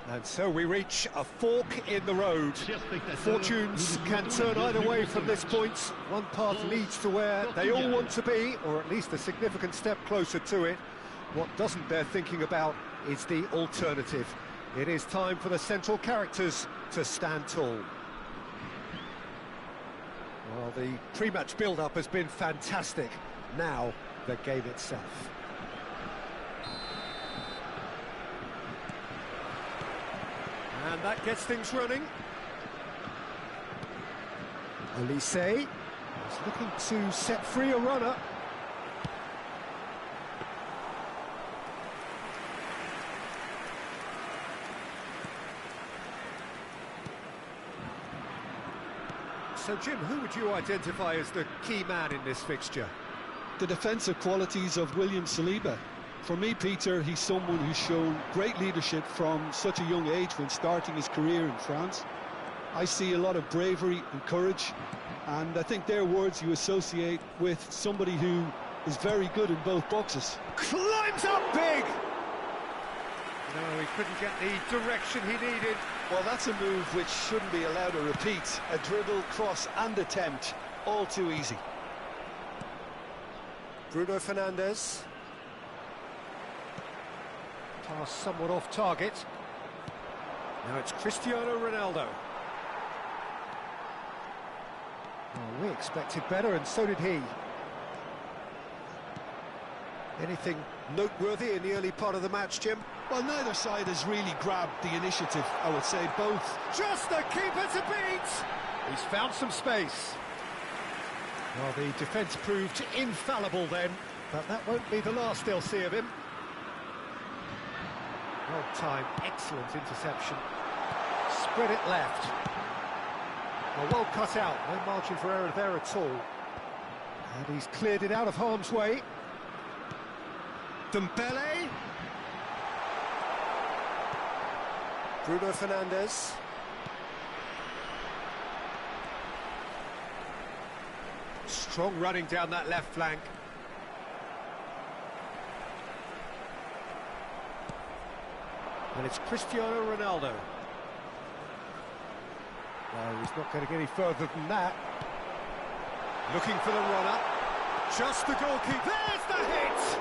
And so we reach a fork in the road. Fortunes can turn either way from this point. One path leads to where they all want to be, or at least a significant step closer to it. What doesn't bear thinking about is the alternative. It is time for the central characters to stand tall. Well, the pre-match build-up has been fantastic. Now, the game itself. And that gets things running. Olise is looking to set free a runner. So, Jim, who would you identify as the key man in this fixture? The defensive qualities of William Saliba. For me, Peter, he's someone who's shown great leadership from such a young age when starting his career in France. I see a lot of bravery and courage, and I think they're words you associate with somebody who is very good in both boxes. Climbs up big! No, he couldn't get the direction he needed. Well, that's a move which shouldn't be allowed to repeat. A dribble, cross and attempt, all too easy. Bruno Fernandes. Pass somewhat off target. Now it's Cristiano Ronaldo. Oh, we expected better, and so did he. Anything noteworthy in the early part of the match, Jim? Well, neither side has really grabbed the initiative, I would say. Both. Just the keeper to beat! He's found some space. Well, the defence proved infallible then, but that won't be the last they'll see of him. Well timed, excellent interception. Spread it left. Well cut out, no margin for error there at all. And he's cleared it out of harm's way. Dembele. Bruno Fernandes. Strong running down that left flank. And it's Cristiano Ronaldo. No, he's not going to get any further than that. Looking for the runner. Just the goalkeeper. There's the hit!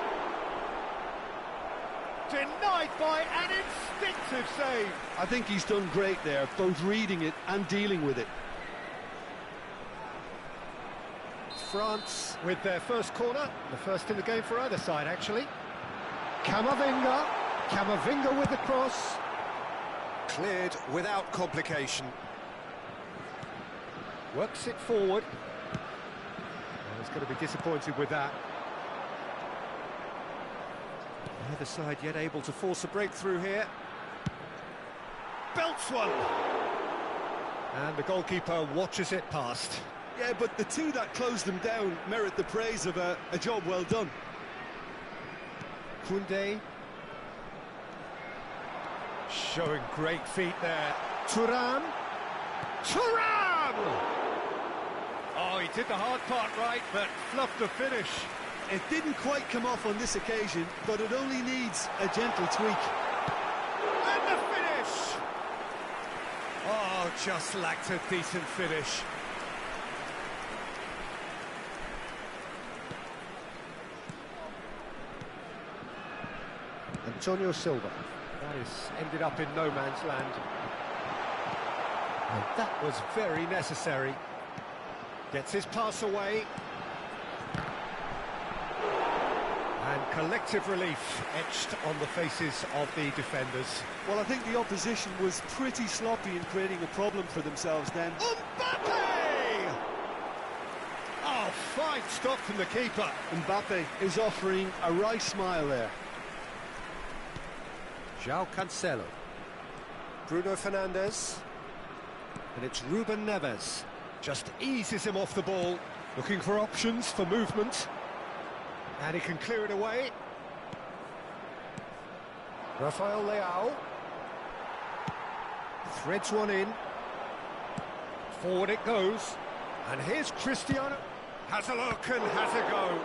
Denied by an instinctive save. I think he's done great there, both reading it and dealing with it. France with their first corner. The first in the game for either side, actually. Camavinga. Camavinga with the cross. Cleared without complication. Works it forward. Well, he's going to be disappointed with that. Neither side yet able to force a breakthrough here. Belts one! And the goalkeeper watches it past. Yeah, but the two that closed them down merit the praise of a job well done. Koundé. Showing great feet there. Thuram. Thuram! Oh, he did the hard part right, but fluffed the finish. It didn't quite come off on this occasion, but it only needs a gentle tweak. And the finish! Oh, just lacked a decent finish. Antonio Silva. That is ended up in no man's land. And that was very necessary. Gets his pass away. And collective relief etched on the faces of the defenders. Well, I think the opposition was pretty sloppy in creating a problem for themselves then. Mbappe! Oh, fine stop from the keeper. Mbappe is offering a wry smile there. João Cancelo. Bruno Fernandes. And it's Ruben Neves. Just eases him off the ball. Looking for options for movement. And he can clear it away. Rafael Leao. Threads one in. Forward it goes. And here's Cristiano. Has a look and has a go.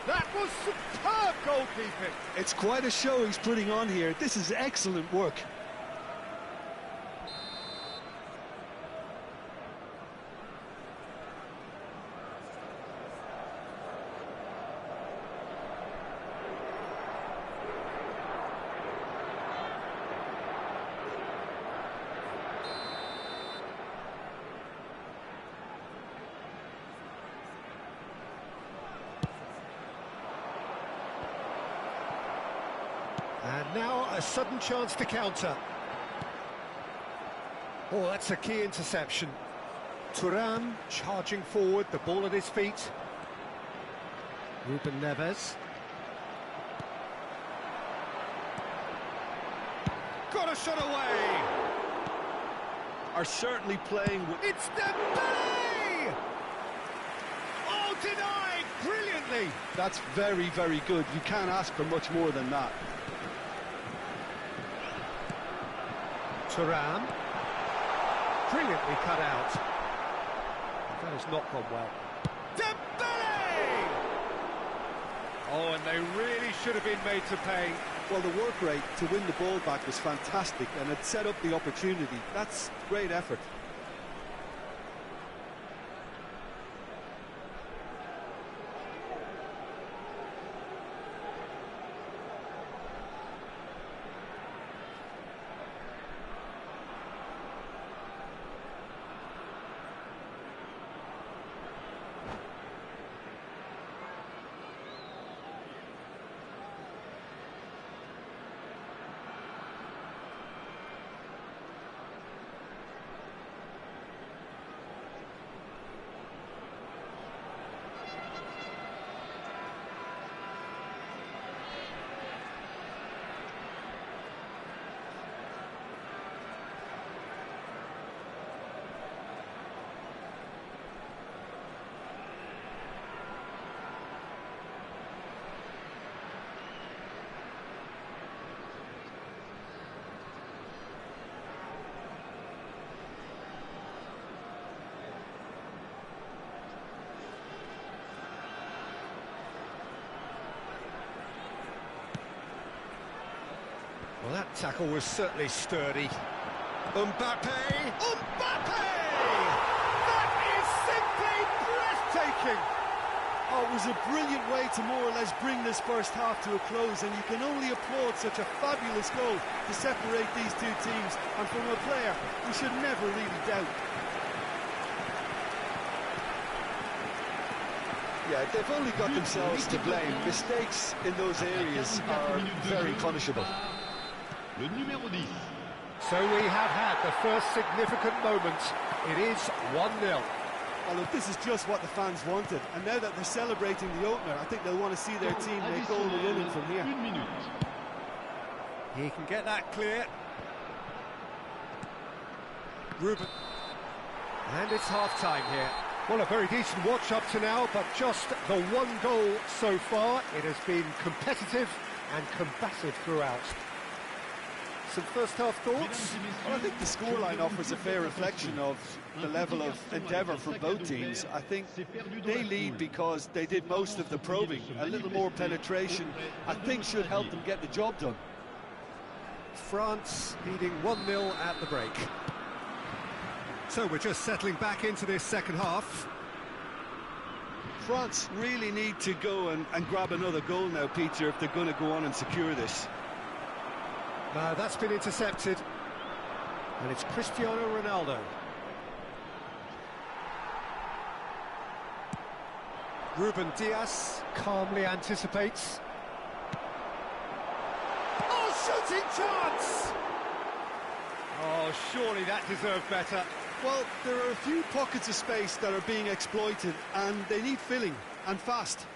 That was superb goalkeeping. It's quite a show he's putting on here. This is excellent work. And now a sudden chance to counter. Oh, that's a key interception. Thuram charging forward, the ball at his feet. Ruben Neves. Got a shot away! Are certainly playing... It's Dembele! Oh, denied brilliantly! That's very, very good. You can't ask for much more than that. Thuram. Brilliantly cut out. That has not gone well. Dembele! Oh, and they really should have been made to pay. Well, the work rate to win the ball back was fantastic, and it set up the opportunity. That's great effort. Well, that tackle was certainly sturdy. Mbappe! Mbappe! That is simply breathtaking! Oh, it was a brilliant way to more or less bring this first half to a close, and you can only applaud such a fabulous goal to separate these two teams, and from a player we should never really doubt. Yeah, they've only got themselves to blame. Mistakes in those areas are very punishable. So we have had the first significant moment. It is 1-0. Well, look, this is just what the fans wanted, and now that they're celebrating the opener, I think they'll want to see their team make all the running from here. He can get that clear. Ruben. And it's half-time here. Well, a very decent watch up to now, but just the one goal so far. It has been competitive and combative throughout. Some first-half thoughts? Well, I think the scoreline offers a fair reflection of the level of endeavour for both teams. I think they lead because they did most of the probing. A little more penetration, I think, should help them get the job done. France leading 1-0 at the break. So we're just settling back into this second half. France really need to go and grab another goal now, Peter, if they're going to go on and secure this. That's been intercepted. And it's Cristiano Ronaldo. Ruben Dias calmly anticipates. Oh, shooting chance! Oh, surely that deserved better. Well, there are a few pockets of space that are being exploited, and they need filling, and fast.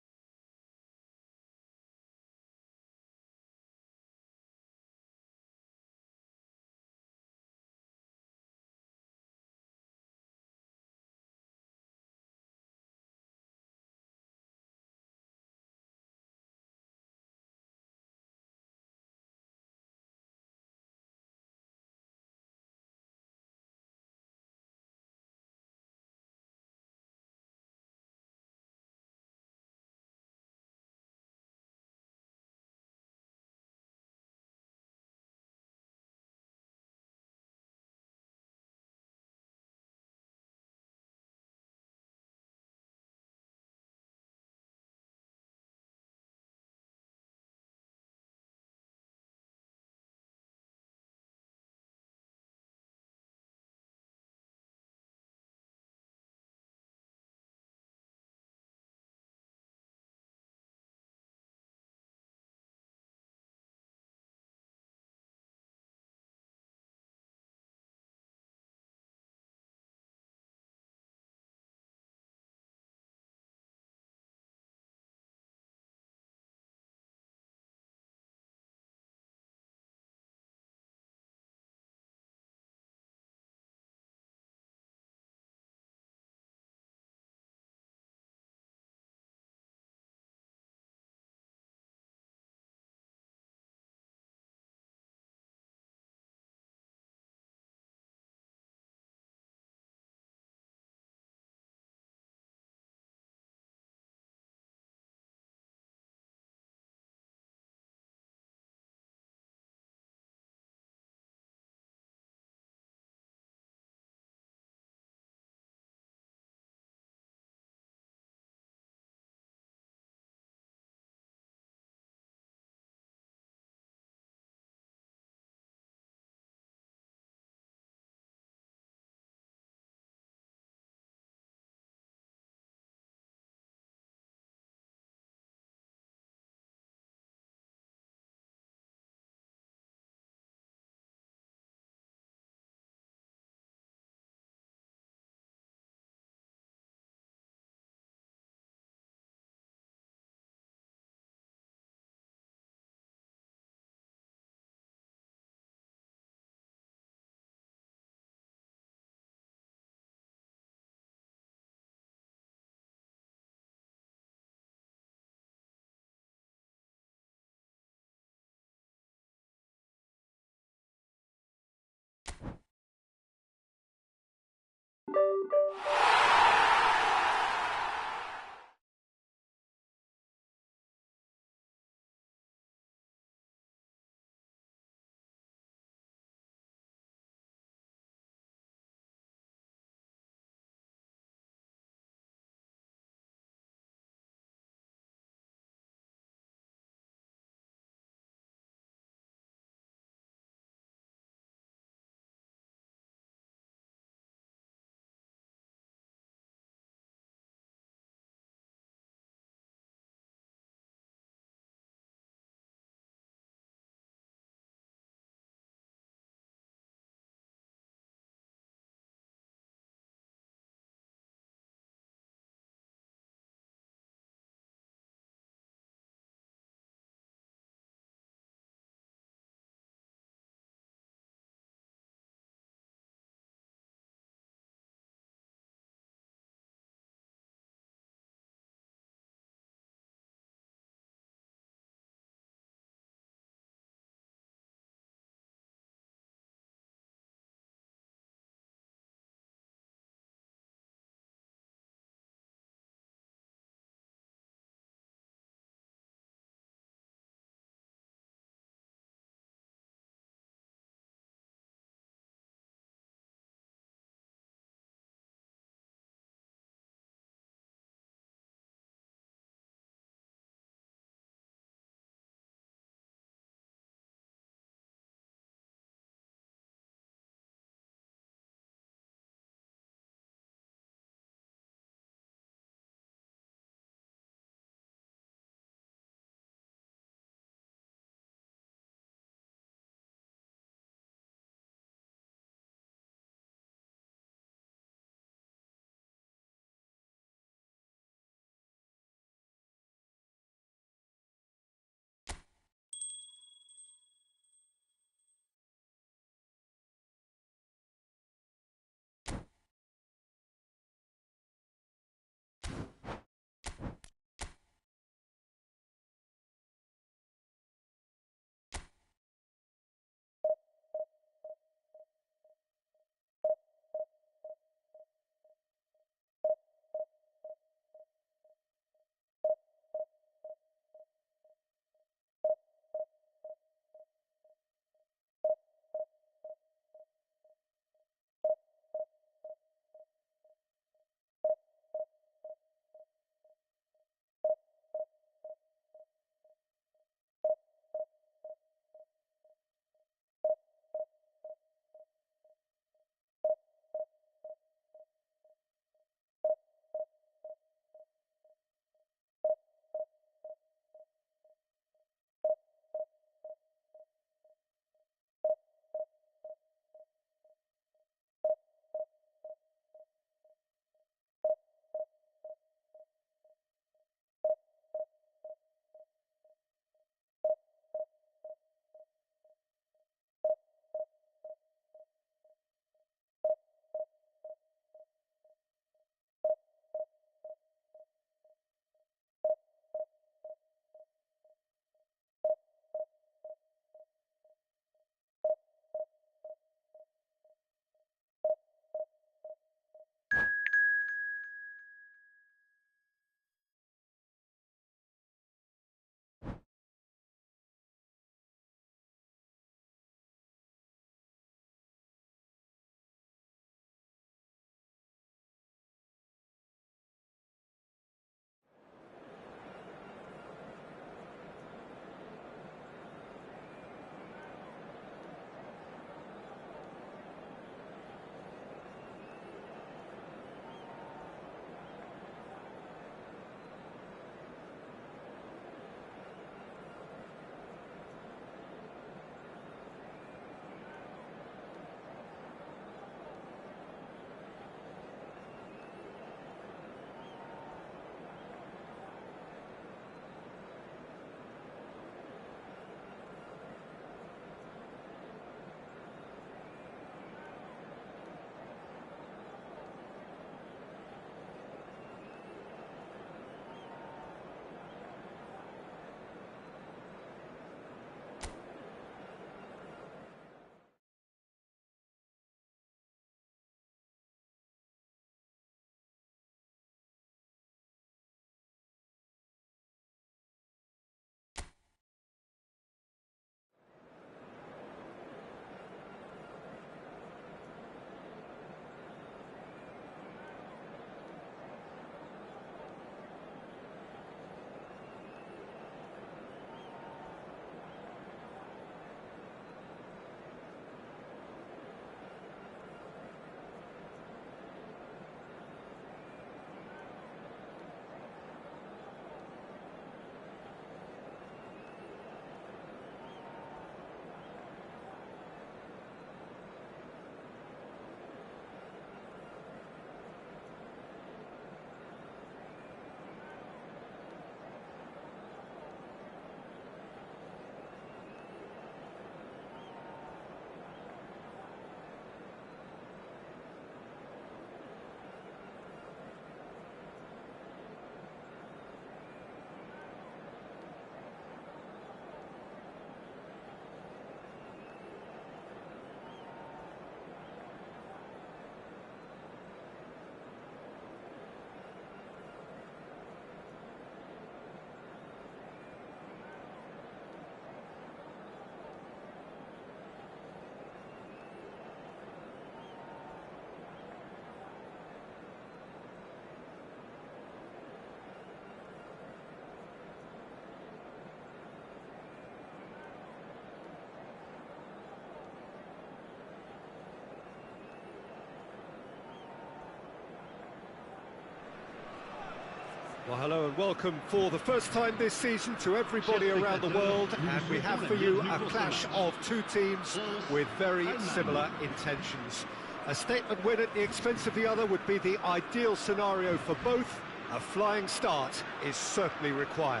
Well, hello and welcome for the first time this season to everybody around the world, and we have for you a clash of two teams with very similar intentions. A statement win at the expense of the other would be the ideal scenario for both. A flying start is certainly required.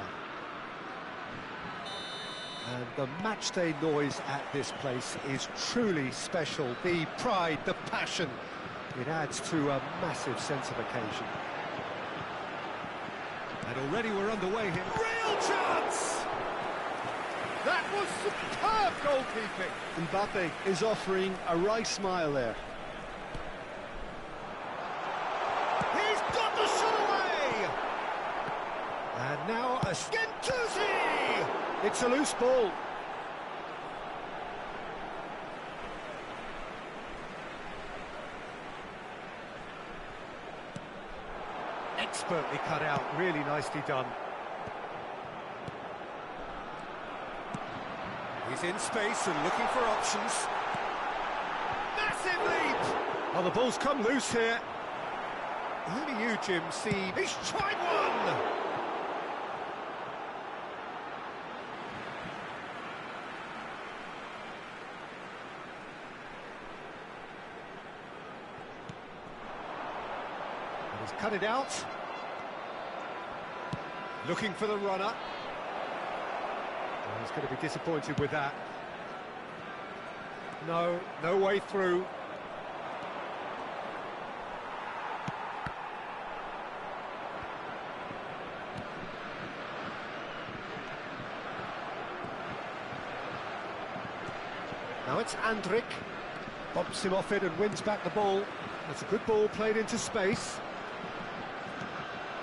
And the matchday noise at this place is truly special. The pride, the passion, it adds to a massive sense of occasion. And already we're underway here. Real chance! That was superb goalkeeping. Mbappe is offering a right smile there. He's got the shot away! And now a Gendouzi! It's a loose ball. Expertly cut out, really nicely done. He's in space and looking for options. Massive leap! Oh, the ball's come loose here. Who do you, Jim, see? He's tried one! And he's cut it out. Looking for the runner. Oh, he's going to be disappointed with that. No way through. Now it's Andrik. Bumps him off it and wins back the ball. That's a good ball played into space.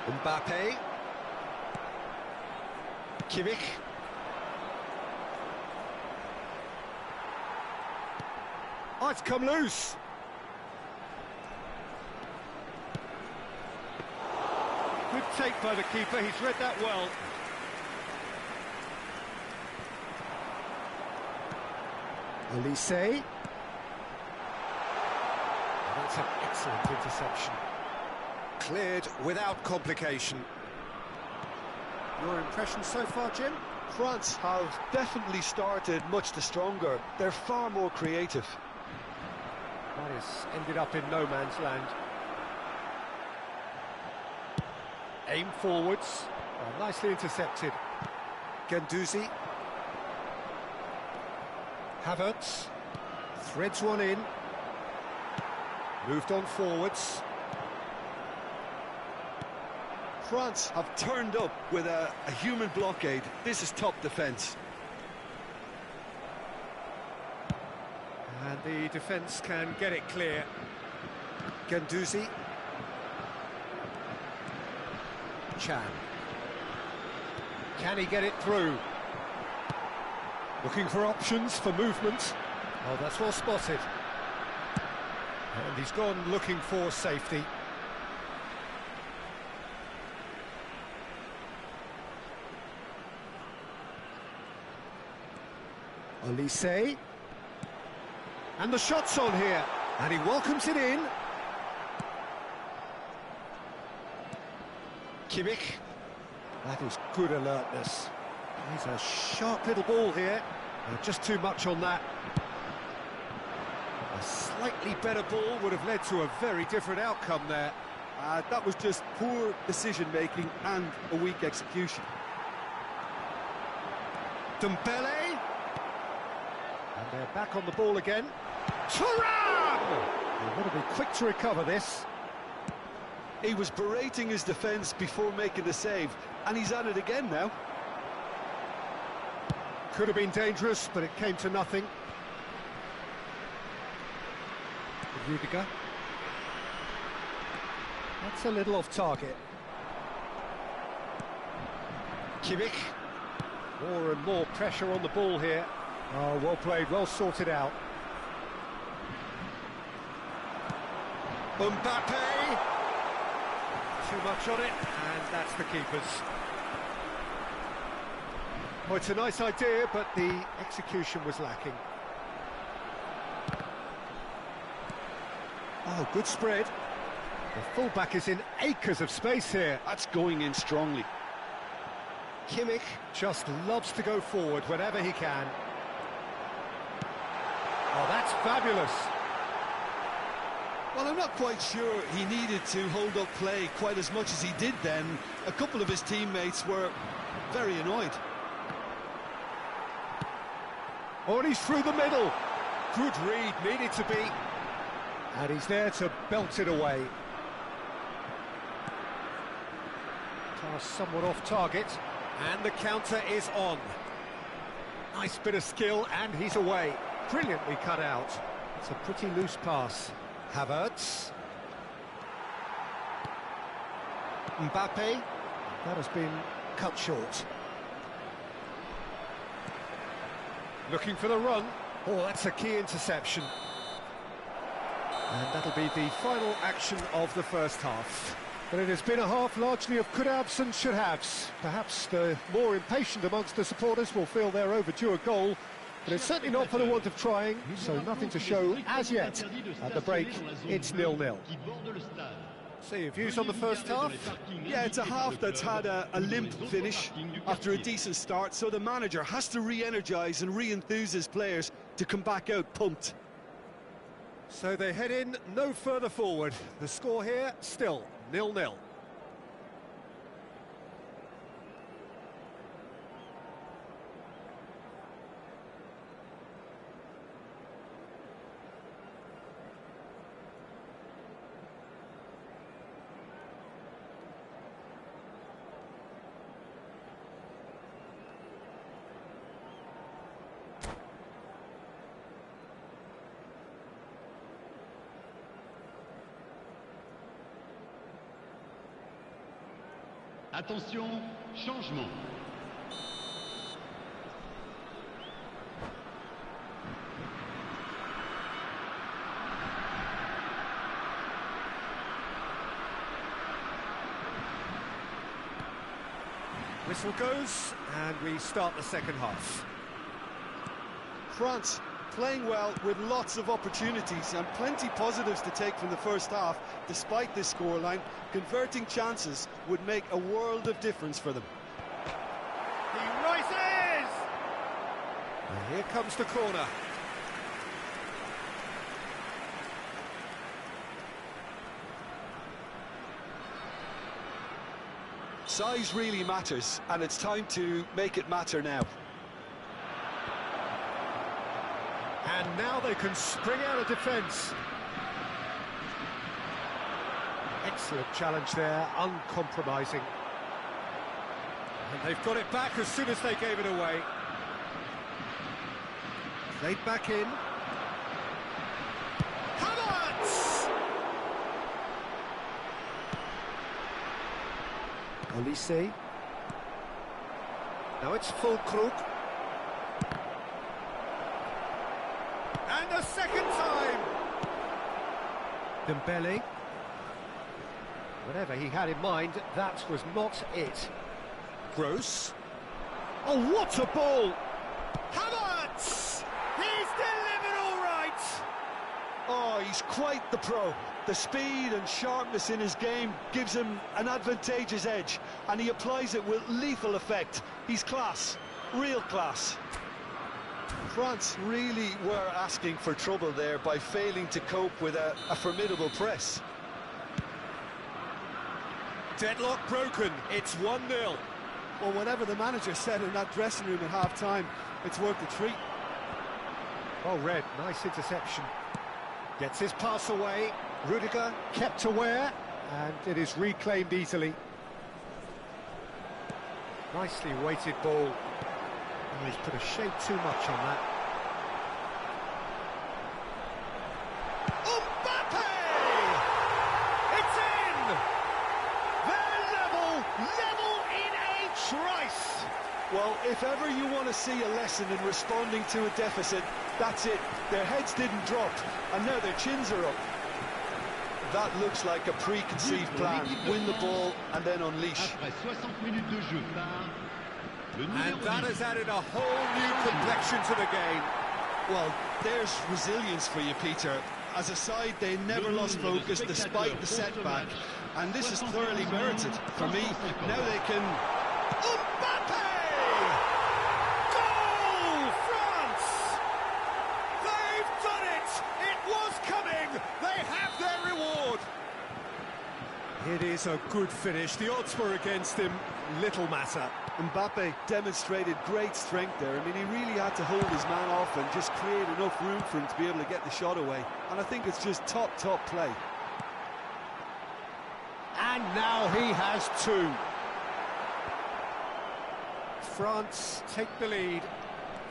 Mbappe. Kimmich. Oh, it's come loose. Good take by the keeper, he's read that well. Olise. That's an excellent interception. Cleared without complication. Your impression so far, Jim? France have definitely started much the stronger. They're far more creative. That has ended up in no man's land. Aim forwards. Oh, nicely intercepted. Gendouzi. Havertz. Threads one in. Moved on forwards. France have turned up with a human blockade. This is top defence. And the defence can get it clear. Gendouzi. Chan. Can he get it through? Looking for options for movement. Oh, that's well spotted. And he's gone looking for safety. Olise. And the shot's on here. And he welcomes it in. Kimmich. That is good alertness. He's a sharp little ball here. Just too much on that. A slightly better ball would have led to a very different outcome there. That was just poor decision-making and a weak execution. Dembele. And they're back on the ball again. Thuram! They've got to be quick to recover this. He was berating his defence before making the save, and he's at it again now. Could have been dangerous, but it came to nothing. Rudiger. That's a little off target. Kimmich. More and more pressure on the ball here. Oh, well played, well sorted out. Mbappe! Too much on it, and that's the keeper's. Well, it's a nice idea, but the execution was lacking. Oh, good spread. The fullback is in acres of space here. That's going in strongly. Kimmich just loves to go forward whenever he can. Oh, that's fabulous. Well, I'm not quite sure he needed to hold up play quite as much as he did then. A couple of his teammates were very annoyed. Oh, and he's through the middle. Good read, needed to be. And he's there to belt it away. Pass somewhat off target. And the counter is on. Nice bit of skill, and he's away. Brilliantly cut out. It's a pretty loose pass. Havertz. Mbappe. That has been cut short. Looking for the run. Oh, that's a key interception. And that'll be the final action of the first half. But it has been a half largely of could-haves and should-haves. Perhaps the more impatient amongst the supporters will feel they're overdue a goal, but it's certainly not for the want of trying, so nothing to show as yet. At the break, it's 0-0. So your views on the first half? Yeah, it's a half that's had a limp finish after a decent start, so the manager has to re-energise and re-enthuse his players to come back out pumped. So they head in no further forward. The score here, still 0-0. Attention, changement. Whistle goes, and we start the second half. France playing well with lots of opportunities and plenty positives to take from the first half. Despite this scoreline, converting chances would make a world of difference for them. He rises! And here comes the corner. Size really matters, and it's time to make it matter now. And now they can spring out of defence. Excellent challenge there, uncompromising. And they've got it back as soon as they gave it away. Played back in. Havertz! Olise. Now it's Fulkrug. And a second time! Dembele. Whatever he had in mind, that was not it. Gross. Oh, what a ball! Havertz! He's delivered all right! Oh, he's quite the pro. The speed and sharpness in his game gives him an advantageous edge, and he applies it with lethal effect. He's class, real class. France really were asking for trouble there by failing to cope with a formidable press. Deadlock broken, it's 1-0. Well, whatever the manager said in that dressing room at half-time, it's worth the treat. Well read, nice interception. Gets his pass away, Rudiger kept aware, and it is reclaimed easily. Nicely weighted ball. Oh, he's put a shade too much on that. Mbappe! It's in! They're level in a trice! Well, if ever you want to see a lesson in responding to a deficit, that's it. Their heads didn't drop, and now their chins are up. That looks like a preconceived plan. Win the ball and then unleash. And that has added a whole new complexion to the game. Well, there's resilience for you, Peter. As a side, they never lost focus despite the setback, and this is thoroughly merited. For me, now they can... Mbappe! Goal, France! They've done it! It was coming! They have their reward! It is a good finish. The odds were against him. Little matter. Mbappe demonstrated great strength there. I mean, he really had to hold his man off and just create enough room for him to be able to get the shot away. And I think it's just top play. And now he has two. France take the lead.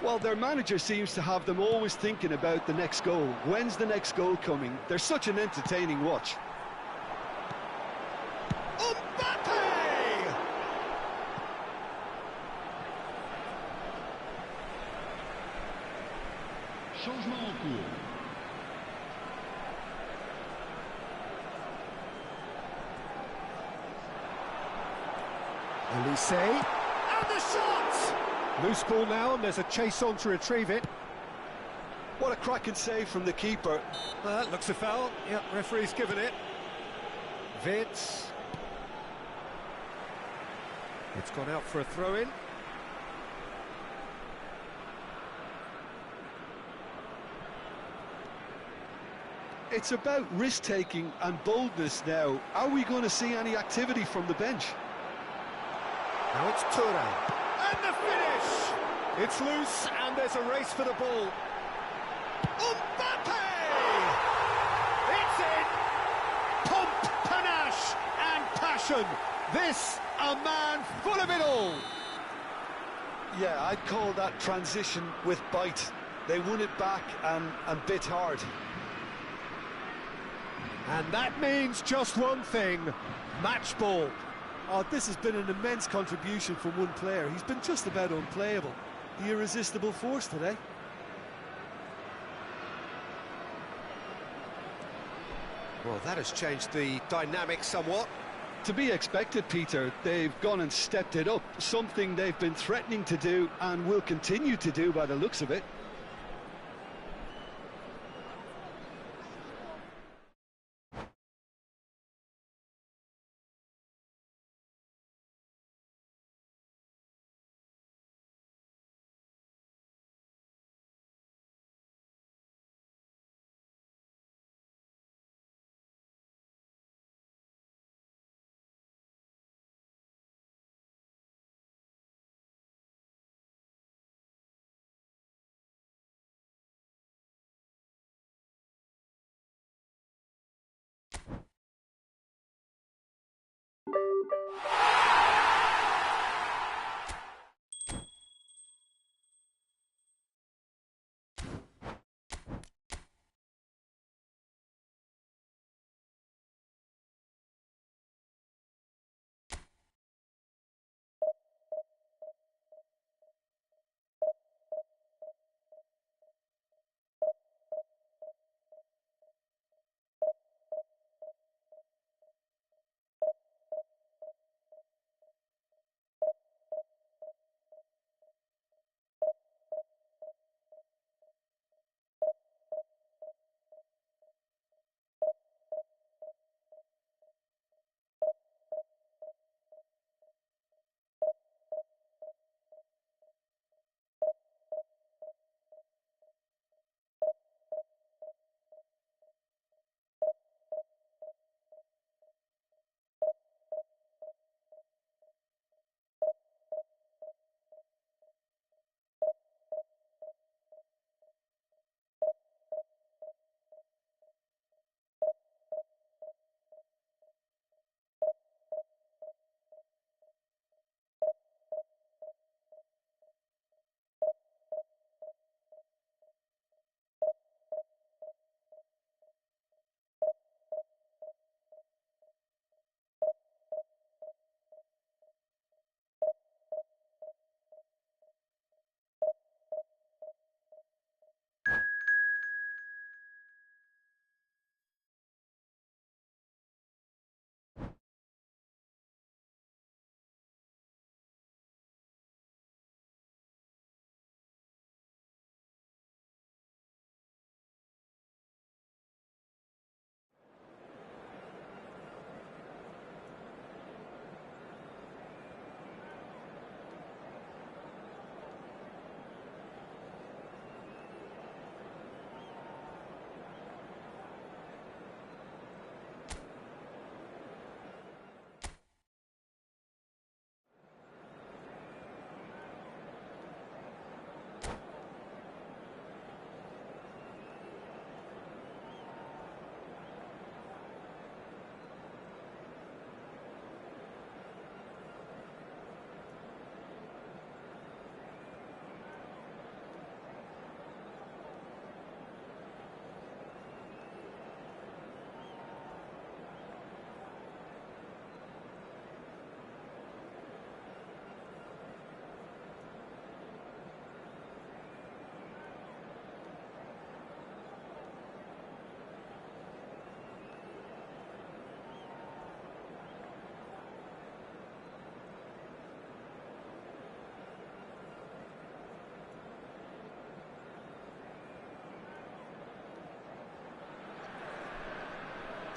Well, their manager seems to have them always thinking about the next goal. When's the next goal coming? They're such an entertaining watch. Mbappe! Changement en cours. Elise, and the shot! Loose ball now, and there's a chase on to retrieve it. What a cracking save from the keeper. That looks a foul. Yep, referee's given it. Vitz. It's gone out for a throw-in. It's about risk-taking and boldness now. Are we going to see any activity from the bench? Now it's Thuram. And the finish! It's loose, and there's a race for the ball. Mbappe! It's in! Pomp, panache, and passion. This, a man full of it all. Yeah, I'd call that transition with bite. They won it back and bit hard. And that means just one thing, match ball. Oh, this has been an immense contribution from one player. He's been just about unplayable. The irresistible force today. Well, that has changed the dynamic somewhat. To be expected, Peter. They've gone and stepped it up, something they've been threatening to do and will continue to do by the looks of it.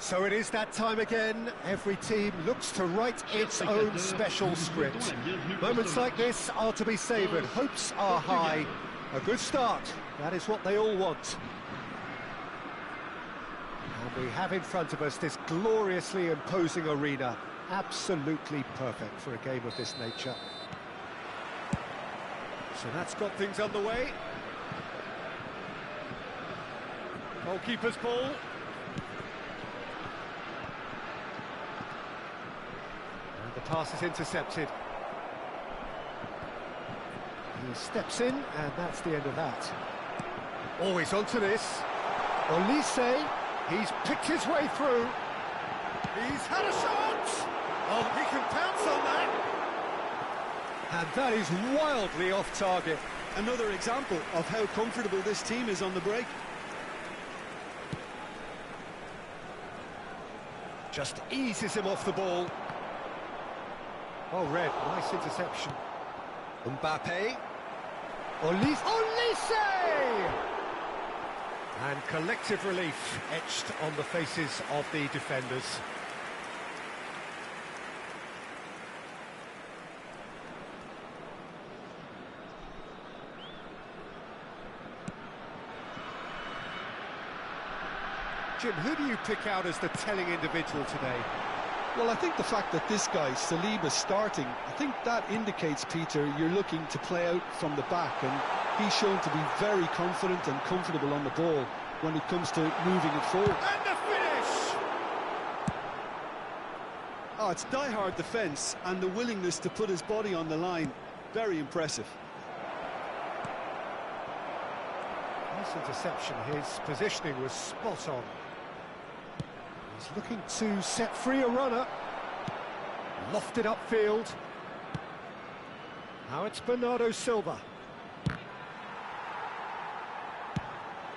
So it is that time again. Every team looks to write its own special script. Moments like this are to be savoured. Hopes are high. A good start. That is what they all want. And we have in front of us this gloriously imposing arena. Absolutely perfect for a game of this nature. So that's got things underway. Goalkeeper's ball. And the pass is intercepted. He steps in, and that's the end of that. Always onto this. Olise, he's picked his way through. He's had a shot! Oh, he can pounce on that! And that is wildly off target. Another example of how comfortable this team is on the break. Just eases him off the ball. Oh, Red, nice interception. Mbappe. Olise! And collective relief etched on the faces of the defenders. Jim, who do you pick out as the telling individual today? Well, I think the fact that this guy, Saliba's starting, I think that indicates, Peter, you're looking to play out from the back, and he's shown to be very confident and comfortable on the ball when it comes to moving it forward. And the finish! Oh, it's die-hard defence and the willingness to put his body on the line. Very impressive. Nice interception. His positioning was spot on. He's looking to set free a runner. Lofted upfield. Now it's Bernardo Silva.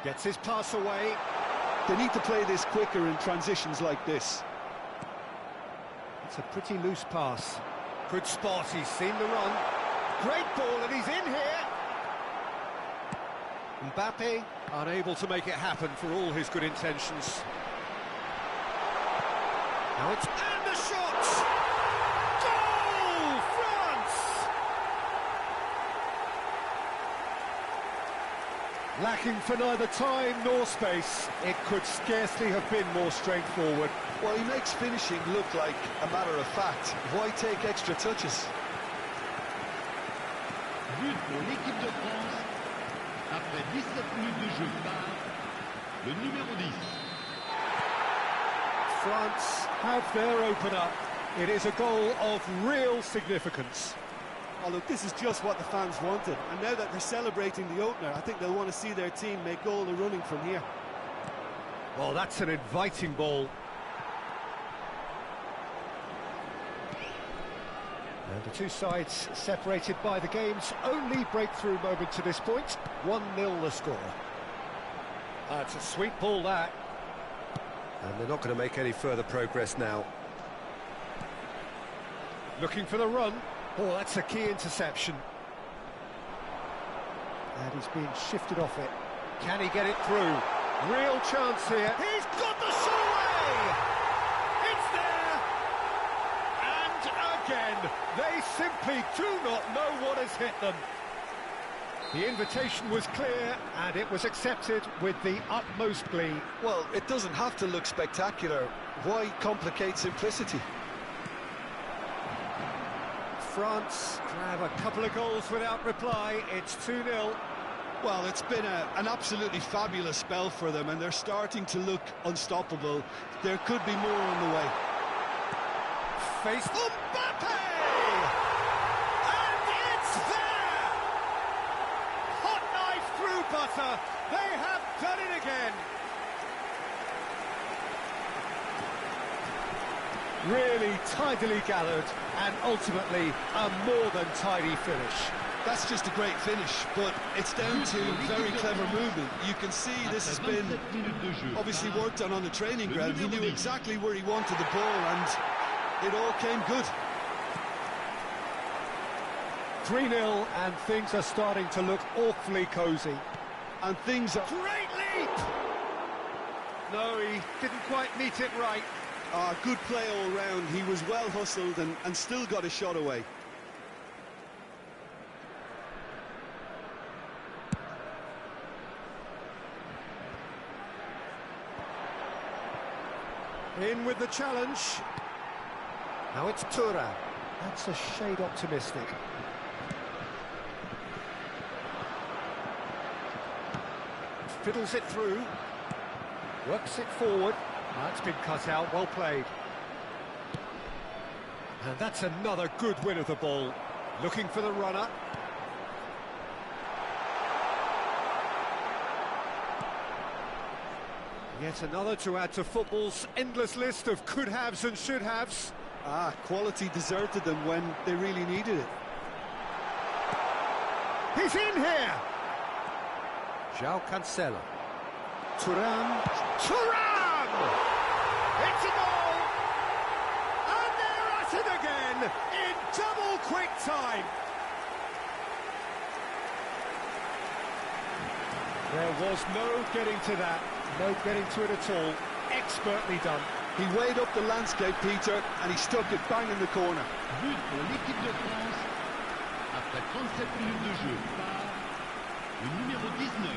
Gets his pass away. They need to play this quicker in transitions like this. It's a pretty loose pass. Good spot, he's seen the run. Great ball, and he's in here. Mbappe unable to make it happen for all his good intentions. Now it's... and the shot! Goal! France! Lacking for neither time nor space, it could scarcely have been more straightforward. Well, he makes finishing look like a matter of fact. Why take extra touches? But pour l'équipe de France, après 17 minutes de jeu par le numéro 10. France have their opener. It is a goal of real significance. Oh, look, this is just what the fans wanted. And now that they're celebrating the opener, I think they'll want to see their team make all the running from here. Well, that's an inviting ball. And the two sides separated by the game's only breakthrough moment to this point. 1-0 the score. It's a sweet ball, that. And they're not going to make any further progress now. Looking for the run. Oh, that's a key interception. And he's being shifted off it. Can he get it through? Real chance here. He's got the shot away! It's there! And again, they simply do not know what has hit them. The invitation was clear, and it was accepted with the utmost glee. Well, it doesn't have to look spectacular. Why complicate simplicity? France grab a couple of goals without reply. It's 2-0. Well, it's been an absolutely fabulous spell for them, and they're starting to look unstoppable. There could be more on the way. Face Mbappe! And it's there! Hot knife through butter. They have done it again. Really tidily gathered, and ultimately a more than tidy finish. That's just a great finish, but it's down to very clever movement. You can see this has been obviously worked on the training ground. He knew exactly where he wanted the ball, and it all came good. 3-0, and things are starting to look awfully cosy. And things are... Great leap! No, he didn't quite meet it right. Good play all round. He was well hustled and still got a shot away. In with the challenge. Now it's Thuram. That's a shade optimistic. Fiddles it through. Works it forward. That's been cut out, well played. And that's another good win of the ball. Looking for the runner. Yet another to add to football's endless list of could-haves and should-haves. Quality deserted them when they really needed it. He's in here! João Cancelo. Thuram. Thuram! It's a goal! And they're at it again in double quick time. There was no getting to that, no getting to it at all. Expertly done. He weighed up the landscape, Peter, and he stuck it bang in the corner. But pour l'équipe de France, après 37 minutes de jeu, par le numéro 19.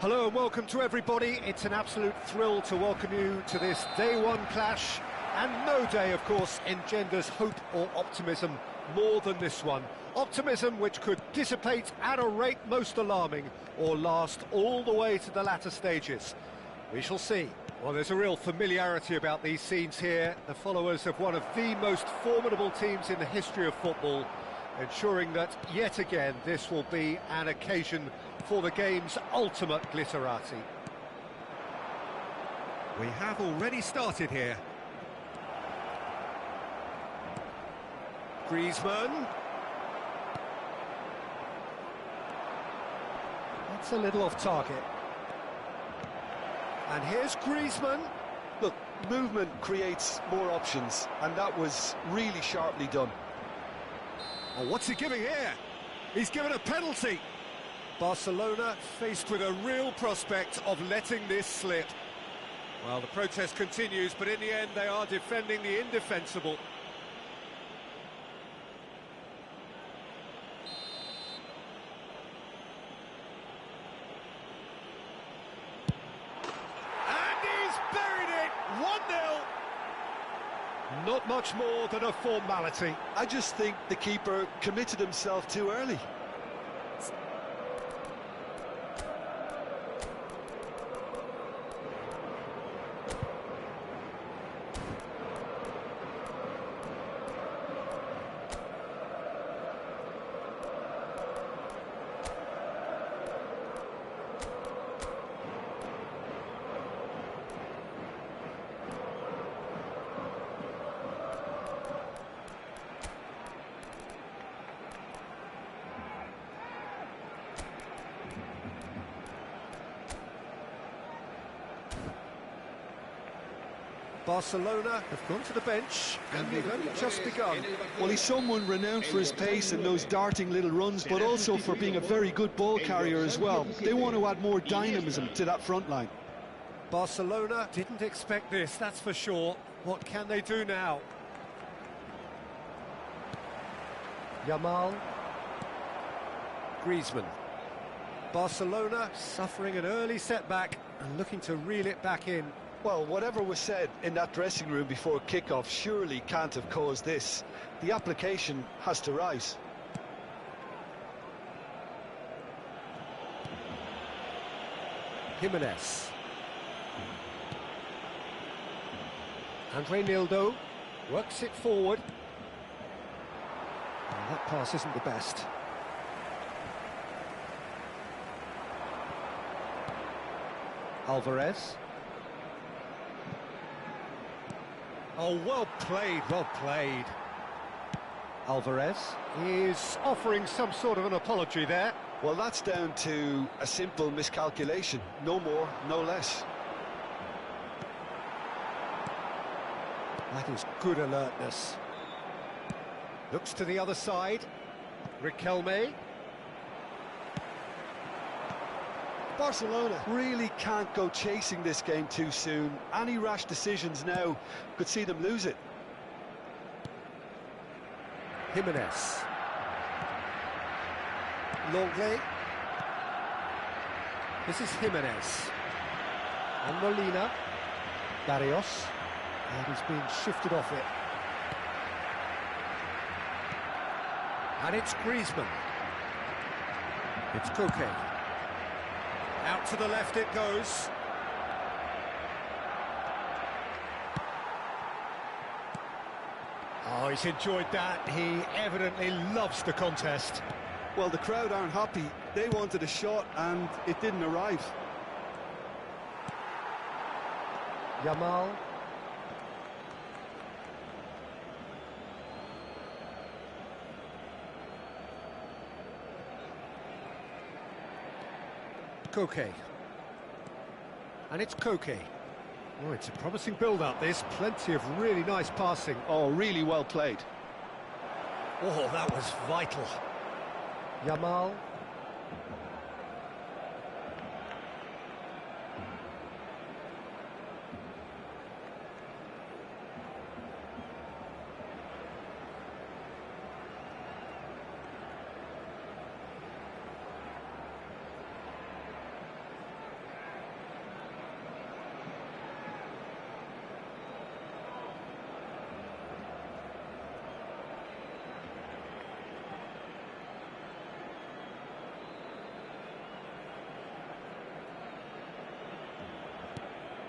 Hello and welcome to everybody. It's an absolute thrill to welcome you to this day one clash. And no day, of course, engenders hope or optimism more than this one. Optimism which could dissipate at a rate most alarming or last all the way to the latter stages. We shall see. Well, there's a real familiarity about these scenes here. The followers of one of the most formidable teams in the history of football, ensuring that, yet again, this will be an occasion for the game's ultimate glitterati. We have already started here. Griezmann. That's a little off target. And here's Griezmann. Look, movement creates more options, and that was really sharply done. Oh, what's he giving here? He's given a penalty. Barcelona faced with a real prospect of letting this slip. Well, the protest continues, but in the end they are defending the indefensible. And he's buried it! 1-0. Not much more than a formality. I just think the keeper committed himself too early. Barcelona have gone to the bench and they've only just begun. Well, he's someone renowned for his pace and those darting little runs, but also for being a very good ball carrier as well. They want to add more dynamism to that front line. Barcelona didn't expect this, that's for sure. What can they do now? Yamal. Griezmann. Barcelona suffering an early setback and looking to reel it back in. Well, whatever was said in that dressing room before kick-off surely can't have caused this. The application has to rise. Jimenez. And Reinildo works it forward. Oh, that pass isn't the best. Alvarez. Oh, well played, well played. Alvarez is offering some sort of an apology there. Well, that's down to a simple miscalculation. No more, no less. That is good alertness. Looks to the other side. Riquelme. Barcelona really can't go chasing this game too soon. Any rash decisions now could see them lose it. Jimenez. Longley. This is Jimenez. And Molina. Barrios. And he's being shifted off it. And it's Griezmann. It's Koke. Out to the left it goes. Oh, he's enjoyed that. He evidently loves the contest. Well, the crowd aren't happy. They wanted a shot and it didn't arrive. Yamal. Koke. And it's Koke. Oh, it's a promising build-up, this. Plenty of really nice passing. Oh, really well played. Oh, that was vital. Yamal.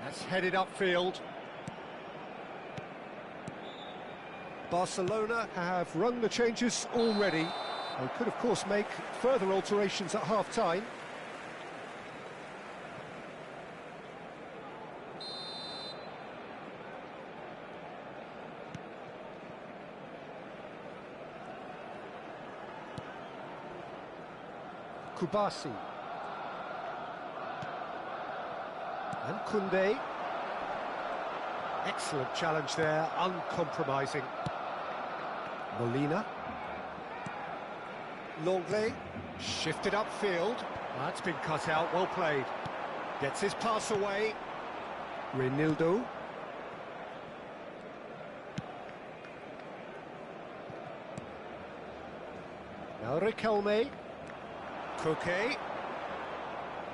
That's headed upfield. Barcelona have rung the changes already. They could, of course, make further alterations at half-time. Kubasi. And Koundé. Excellent challenge there, uncompromising. Molina. Longley, shifted upfield. That's been cut out, well played. Gets his pass away. Reinildo. Now Riquelme. Koke.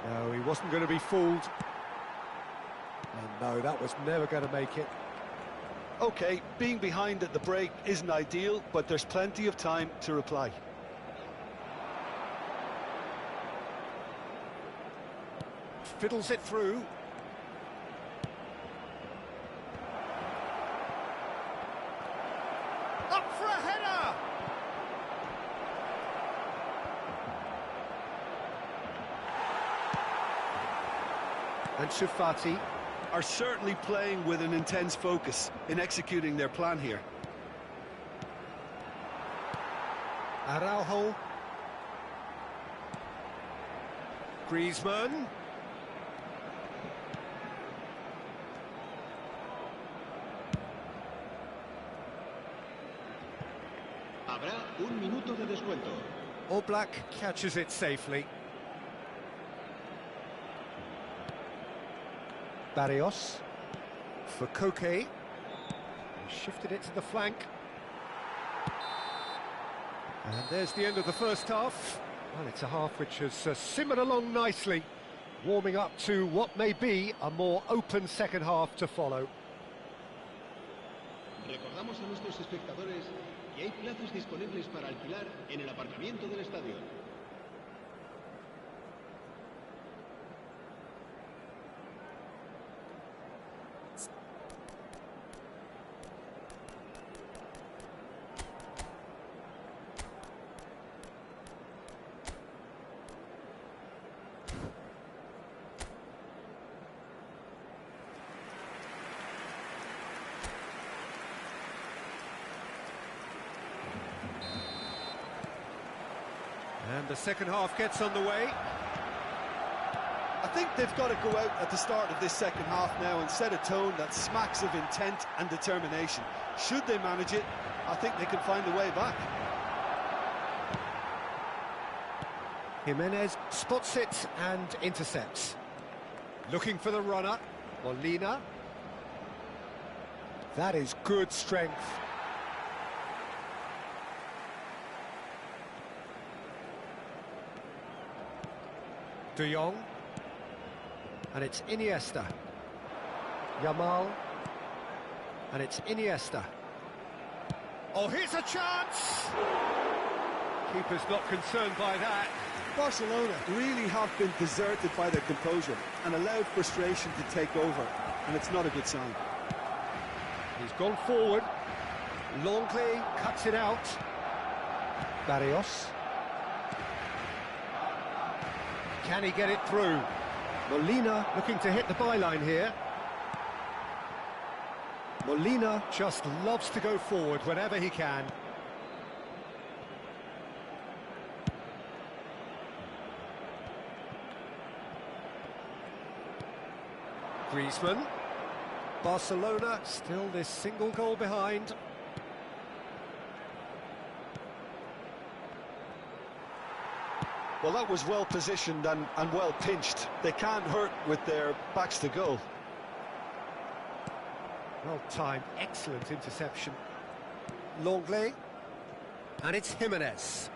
No, he wasn't going to be fooled. And no, that was never going to make it. OK, being behind at the break isn't ideal, but there's plenty of time to reply. Fiddles it through. Up for a header! And Shufati Are certainly playing with an intense focus in executing their plan here. Araujo. Griezmann. Habrá un minuto de descuento. Oblak catches it safely. Barrios for Koke. He shifted it to the flank. And there's the end of the first half. Well, it's a half which has simmered along nicely, warming up to what may be a more open second half to follow. Recordamos a nuestros espectadores que hay plazas disponibles para alquilar en el aparcamiento del estadio. And the second half gets underway. I think they've got to go out at the start of this second half now and set a tone that smacks of intent and determination. Should they manage it, I think they can find a way back. Jimenez spots it and intercepts. Looking for the runner, Molina. That is good strength. De Jong. And it's Iniesta. Yamal. And it's Iniesta. Oh, here's a chance! Keeper's not concerned by that. Barcelona really have been deserted by their composure and allowed frustration to take over, and it's not a good sign. He's gone forward. Longley cuts it out. Barrios. Can he get it through? Molina looking to hit the byline here. Molina just loves to go forward whenever he can. Griezmann. Barcelona still this single goal behind. Well, that was well positioned and well pinched. They can't hurt with their backs to goal. Well timed, excellent interception. Longley. And it's Jimenez.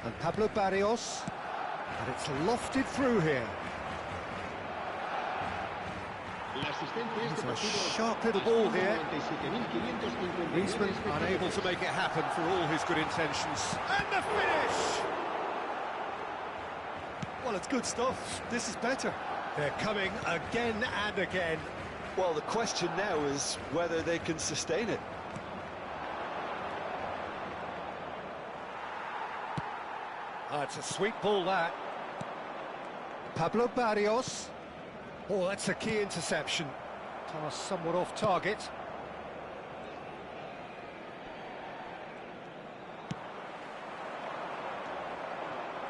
And Pablo Barrios. And it's lofted through here. It's a sharp little ball here. Griezmann unable to make it happen for all his good intentions. And the finish! Well, it's good stuff. This is better. They're coming again and again. Well, the question now is whether they can sustain it. It's a sweet ball, that. Pablo Barrios. Oh, that's a key interception. Pass somewhat off target.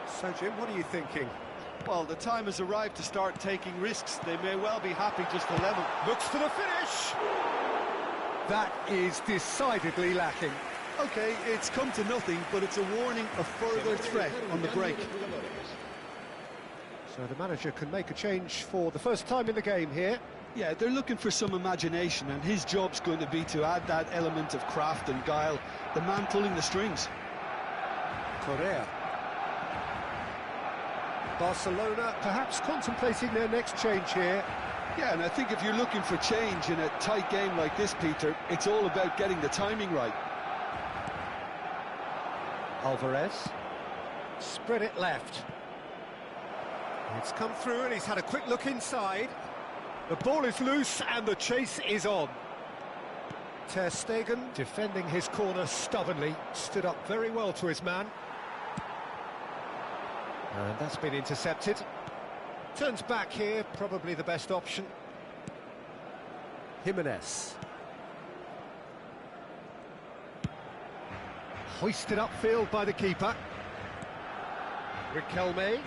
So, Jim, what are you thinking? Well, the time has arrived to start taking risks. They may well be happy just to level. Looks for the finish! That is decidedly lacking. OK, it's come to nothing, but it's a warning of further threat on the break. So the manager can make a change for the first time in the game here. Yeah, they're looking for some imagination, and his job's going to be to add that element of craft and guile. The man pulling the strings. Correa. Barcelona perhaps contemplating their next change here. Yeah, and I think if you're looking for change in a tight game like this, Peter, it's all about getting the timing right. Alvarez. Spread it left. It's come through and he's had a quick look inside. The ball is loose and the chase is on. Ter Stegen defending his corner stubbornly, stood up very well to his man. And that's been intercepted. Turns back here, probably the best option. Jimenez. Hoisted upfield by the keeper. Riquelme.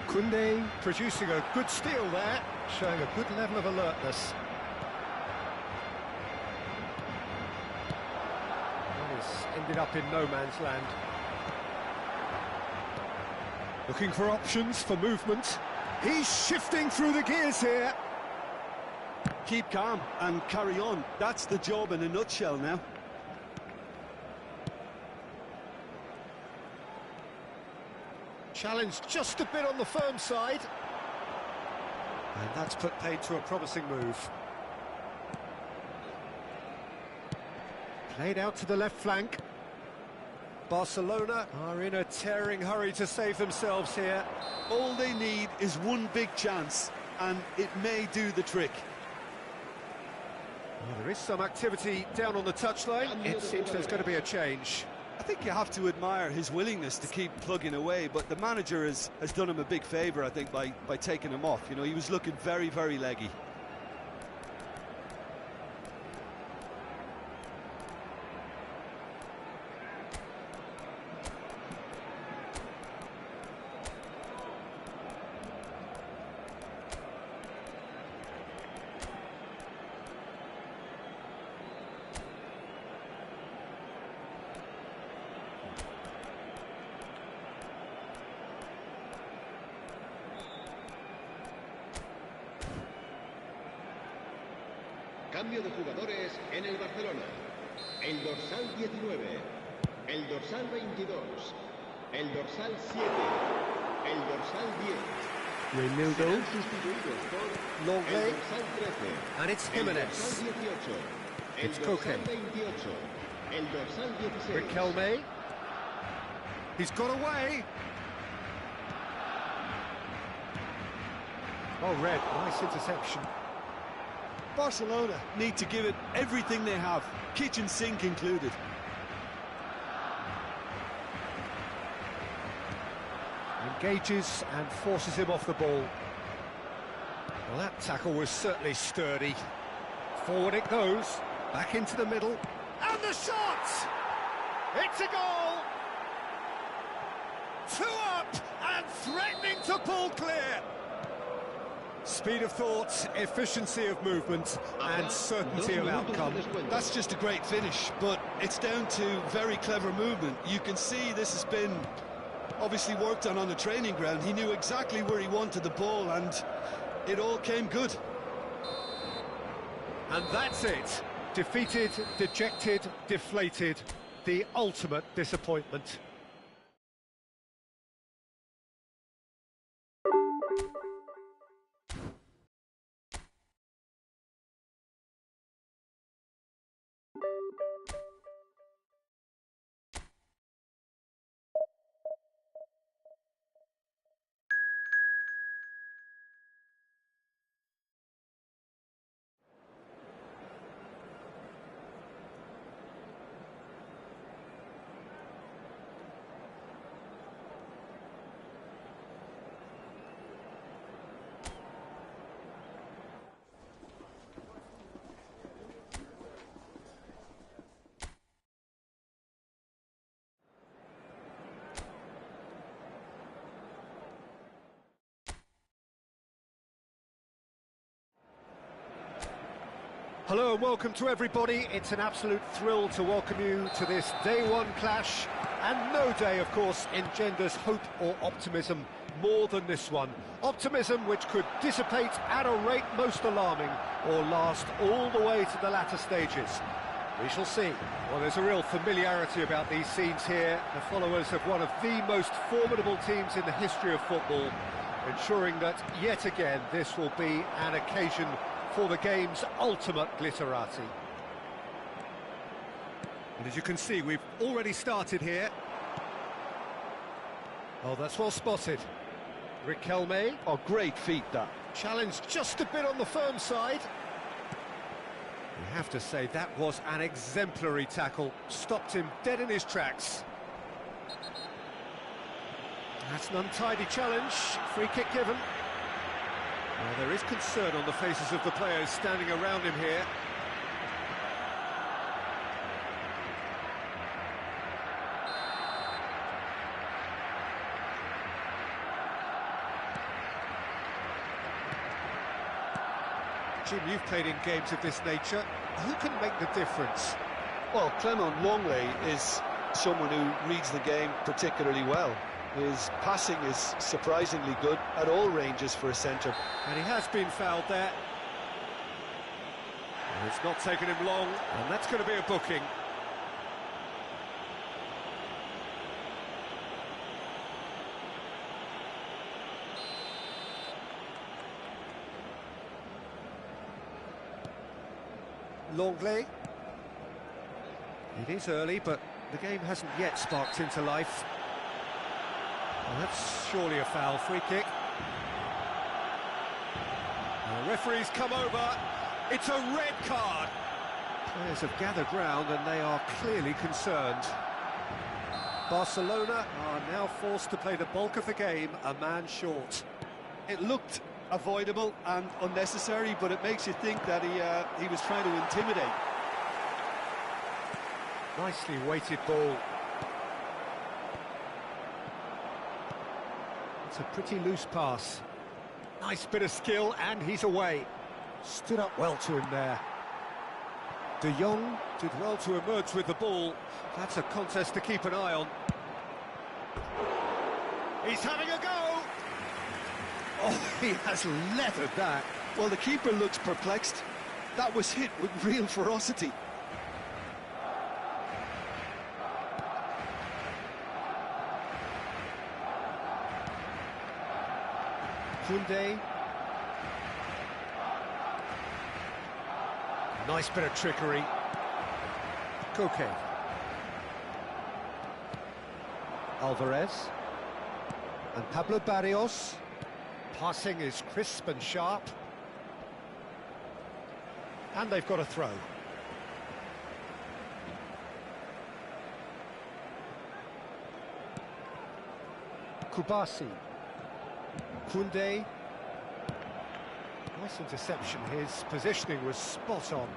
Koundé producing a good steal there, showing a good level of alertness. And he's ended up in no man's land. Looking for options for movement. He's shifting through the gears here. Keep calm and carry on. That's the job in a nutshell now. Challenge just a bit on the firm side. And that's put paid to a promising move. Played out to the left flank. Barcelona are in a tearing hurry to save themselves here. All they need is one big chance, and it may do the trick. Well, there is some activity down on the touchline. It seems there's going to be a change. I think you have to admire his willingness to keep plugging away, but the manager has done him a big favour, I think, by taking him off. You know, he was looking very, very leggy. Cambio de jugadores en el Barcelona. El dorsal 19, el dorsal 22, el dorsal 7, el dorsal 10. Renildo. Serán sustituidos por Longley. el dorsal 13, And it's el Jimenez. dorsal 18, el It's dorsal Koke. 28, el dorsal 16. Riquelme. He's got away. Oh, red. Nice interception. Barcelona need to give it everything they have, kitchen sink included. Engages and forces him off the ball. Well, that tackle was certainly sturdy. Forward it goes, back into the middle, and the shot! It's a goal! 2 up and threatening to pull clear. Speed of thought, efficiency of movement, and certainty of outcome. That's just a great finish, but it's down to very clever movement. You can see this has been obviously worked on the training ground. He knew exactly where he wanted the ball, and it all came good. And that's it. Defeated, dejected, deflated. The ultimate disappointment. Hello and welcome to everybody. It's an absolute thrill to welcome you to this day one clash, and no day, of course, engenders hope or optimism more than this one. Optimism which could dissipate at a rate most alarming or last all the way to the latter stages. We shall see. Well, there's a real familiarity about these scenes here. The followers of one of the most formidable teams in the history of football, ensuring that yet again this will be an occasion for the game's ultimate glitterati. And as you can see, we've already started here. Oh, that's well spotted. Riquelme. Oh, great feat, that. Challenged just a bit on the firm side. We have to say that was an exemplary tackle. Stopped him dead in his tracks. That's an untidy challenge. Free kick given. Well, there is concern on the faces of the players standing around him here. Jim, you've played in games of this nature. Who can make the difference? Well, Clement Longley is someone who reads the game particularly well. His passing is surprisingly good at all ranges for a centre. And he has been fouled there. And it's not taken him long, and that's going to be a booking. Longley. It is early, but the game hasn't yet sparked into life. Well, that's surely a foul. Free kick. The referee's come over. It's a red card. Players have gathered round and they are clearly concerned. Barcelona are now forced to play the bulk of the game a man short. It looked avoidable and unnecessary, but it makes you think that he was trying to intimidate. Nicely weighted ball. It's a pretty loose pass. Nice bit of skill, and he's away. Stood up well to him there. De Jong did well to emerge with the ball. That's a contest to keep an eye on. He's having a go! Oh, he has leathered that. Well, the keeper looks perplexed. That was hit with real ferocity. Koundé. Nice bit of trickery. Koke. Alvarez. And Pablo Barrios. Passing is crisp and sharp. And they've got a throw. Kubasi. Koundé. Nice interception. His positioning was spot on.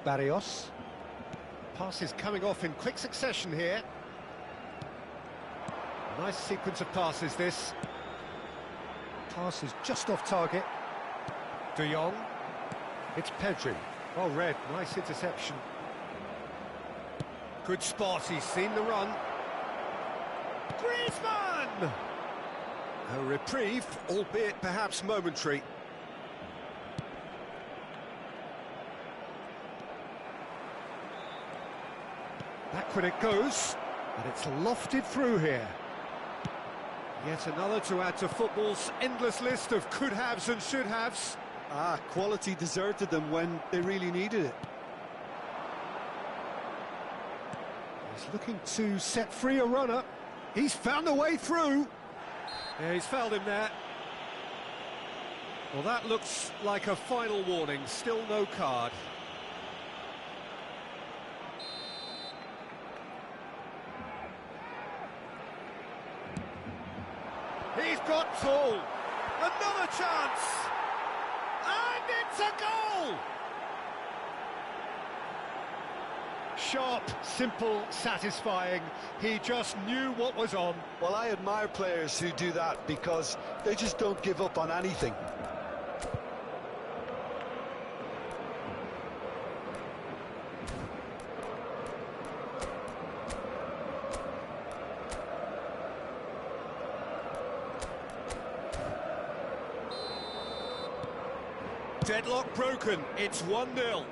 Barrios. Passes coming off in quick succession here. Nice sequence of passes, this. Pass is just off target. De Jong. It's Pedri. Well read. Nice interception. Good spot. He's seen the run. Griezmann! A reprieve, albeit perhaps momentary. Backward it goes, and it's lofted through here. Yet another to add to football's endless list of could-haves and should-haves. Quality deserted them when they really needed it. He's looking to set free a runner. He's found a way through. Yeah, he's fouled him there. Well, that looks like a final warning. Still no card. He's got tall. Another chance. And it's a goal! Sharp, simple, satisfying. He just knew what was on. Well, I admire players who do that because they just don't give up on anything. Deadlock broken, it's 1-0.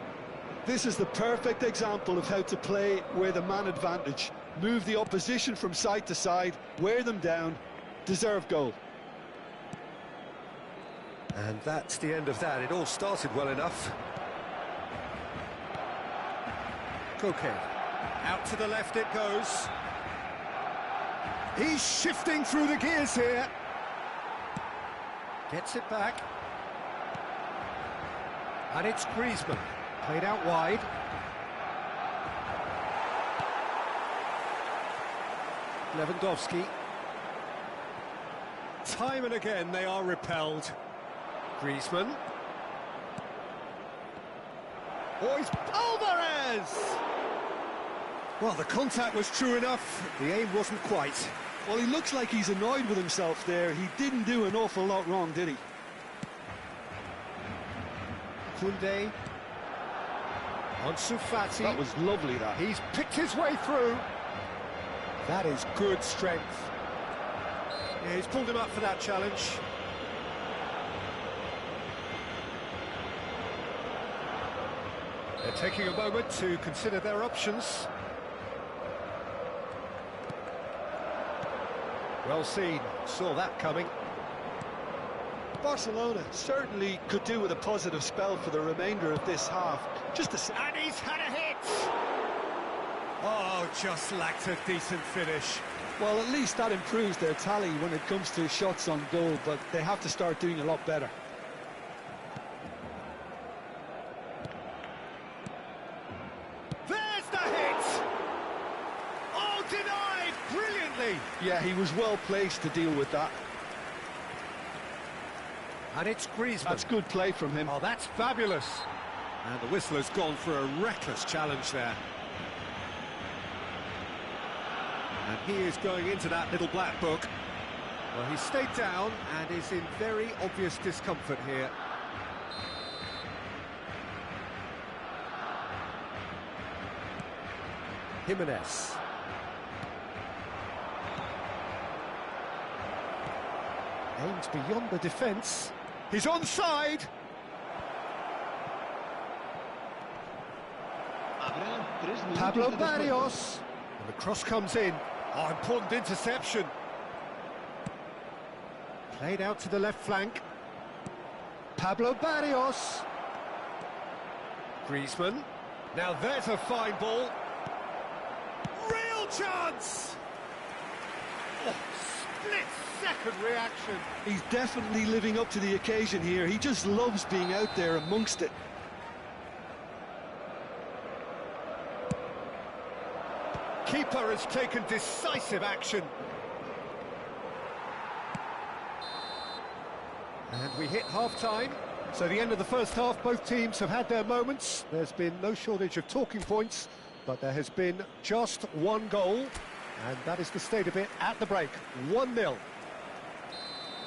This is the perfect example of how to play with a man advantage. Move the opposition from side to side, wear them down, deserve goal. And that's the end of that. It all started well enough. Koke. Out to the left it goes. He's shifting through the gears here. Gets it back. And it's Griezmann. Played out wide. Lewandowski. Time and again they are repelled. Griezmann. Oh, he's Alvarez! Well, the contact was true enough. The aim wasn't quite. Well, he looks like he's annoyed with himself there. He didn't do an awful lot wrong, did he? Koundé. Ansu Fati. That was lovely, that. He's picked his way through. That is good strength. Yeah, he's pulled him up for that challenge. They're taking a moment to consider their options. Well seen, saw that coming. Barcelona certainly could do with a positive spell for the remainder of this half. And he's had a hit! Oh, just lacked a decent finish. Well, at least that improves their tally when it comes to shots on goal, but they have to start doing a lot better. There's the hit! Oh, denied brilliantly! Yeah, he was well placed to deal with that. And it's Griezmann. That's good play from him. Oh, that's fabulous. And the whistle has gone for a reckless challenge there. And he is going into that little black book. Well, he stayed down and is in very obvious discomfort here. Jimenez. Aims beyond the defence. He's onside. Pablo Barrios. And the cross comes in. Oh, important interception. Played out to the left flank. Pablo Barrios. Griezmann. Now there's a fine ball. Real chance! Oh, split-second reaction. He's definitely living up to the occasion here. He just loves being out there amongst it. Keeper has taken decisive action. And we hit half-time. So the end of the first half, both teams have had their moments. There's been no shortage of talking points, but there has been just one goal, and that is the state of it at the break. 1-0.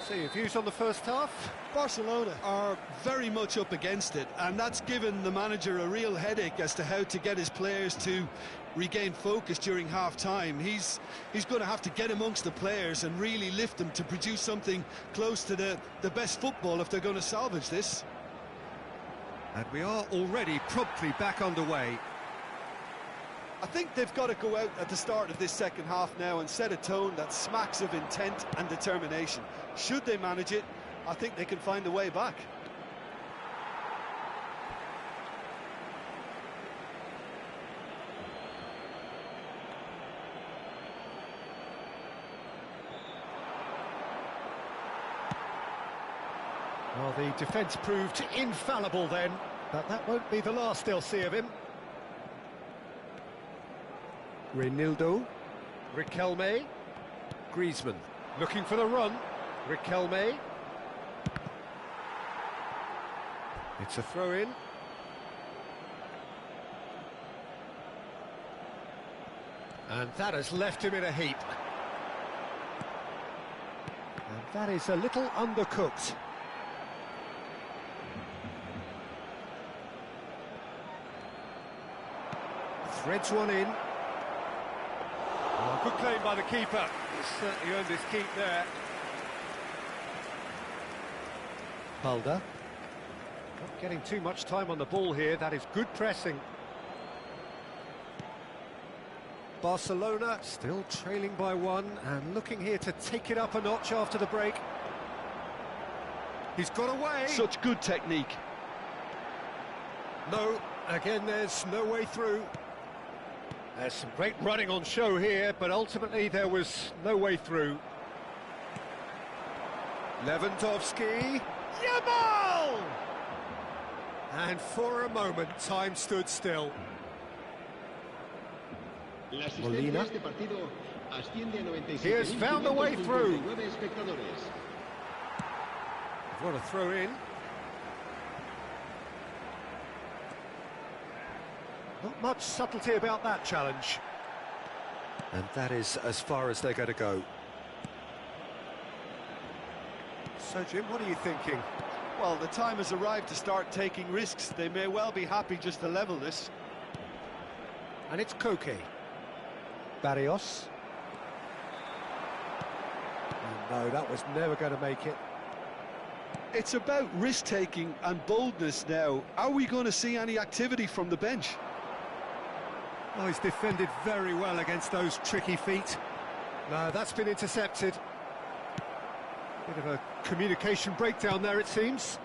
So your views on the first half? Barcelona are very much up against it, and that's given the manager a real headache as to how to get his players to regain focus during half-time. He's going to have to get amongst the players and really lift them to produce something close to the best football if they're going to salvage this. And we are already promptly back underway. I think they've got to go out at the start of this second half now and set a tone that smacks of intent and determination. Should they manage it, I think they can find a way back. Well, the defence proved infallible then, but that won't be the last they'll see of him. Reinildo. Riquelme. Griezmann. Looking for the run. Riquelme. It's a throw-in. And that has left him in a heap. And that is a little undercooked. Threads one in. Oh, good claim by the keeper. He's certainly earned his keep there. Balda. Not getting too much time on the ball here. That is good pressing. Barcelona still trailing by one and looking here to take it up a notch after the break. He's got away. Such good technique. No, again there's no way through. There's some great running on show here, but ultimately there was no way through. Lewandowski. Yamal! And for a moment, time stood still. Molina. He has found a way through. What a throw in. Not much subtlety about that challenge. And that is as far as they're going to go. So, Jim, what are you thinking? Well, the time has arrived to start taking risks. They may well be happy just to level this. And it's Koke. Barrios. Oh, no, that was never going to make it. It's about risk-taking and boldness now. Are we going to see any activity from the bench? Oh, he's defended very well against those tricky feet. No, that's been intercepted. Bit of a communication breakdown there, it seems.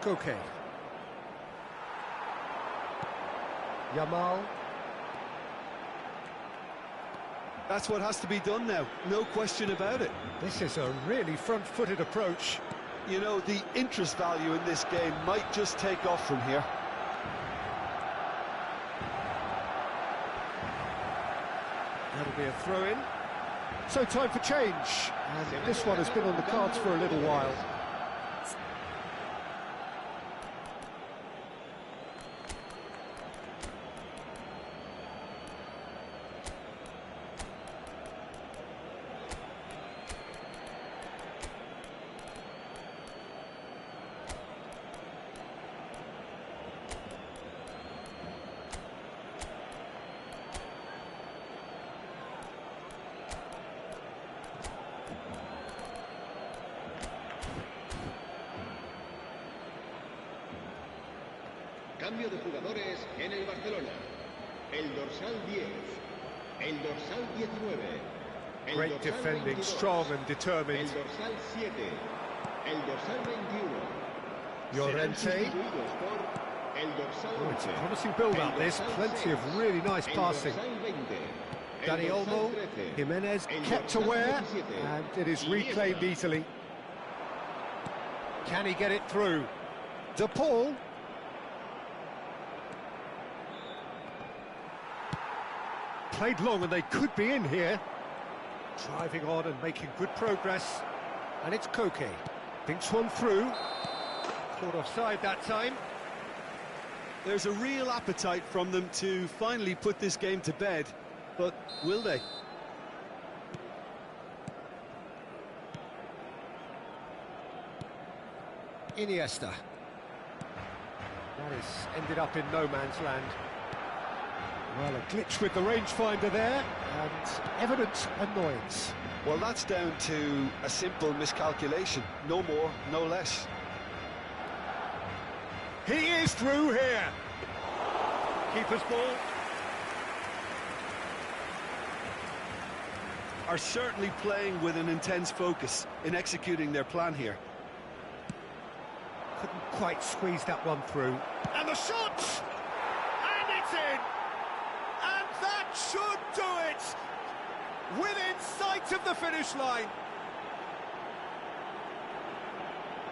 Koke. Yamal. That's what has to be done now, no question about it. This is a really front-footed approach. You know, the interest value in this game might just take off from here. That'll be a throw-in. So time for change. And this one has been on the cards for a little while. Cambio de jugadores en el Barcelona. El dorsal 10. El dorsal 19. El Great dorsal defending, 22, strong and determined. El dorsal 7. El dorsal 21. Llorente. Serán sustituidos por el dorsal Oh, it's a 11. promising build-up, El this. dorsal Plenty 6, of really nice el passing. dorsal 20, el Dani dorsal Olmo, 13, Jimenez el kept dorsal aware, 17, and it is y reclaimed Iniesta. easily. Can he get it through? De Paul. Played long and they could be in here. Driving on and making good progress. And it's Koke. Thinks one through. Caught offside that time. There's a real appetite from them to finally put this game to bed, but will they? Iniesta. That is ended up in no man's land. Well, a glitch with the rangefinder there, and evident annoyance. Well, that's down to a simple miscalculation. No more, no less. He is through here. Keeper's ball. Are certainly playing with an intense focus in executing their plan here. Couldn't quite squeeze that one through. And the shot! And it's in! And that should do it! Within sight of the finish line.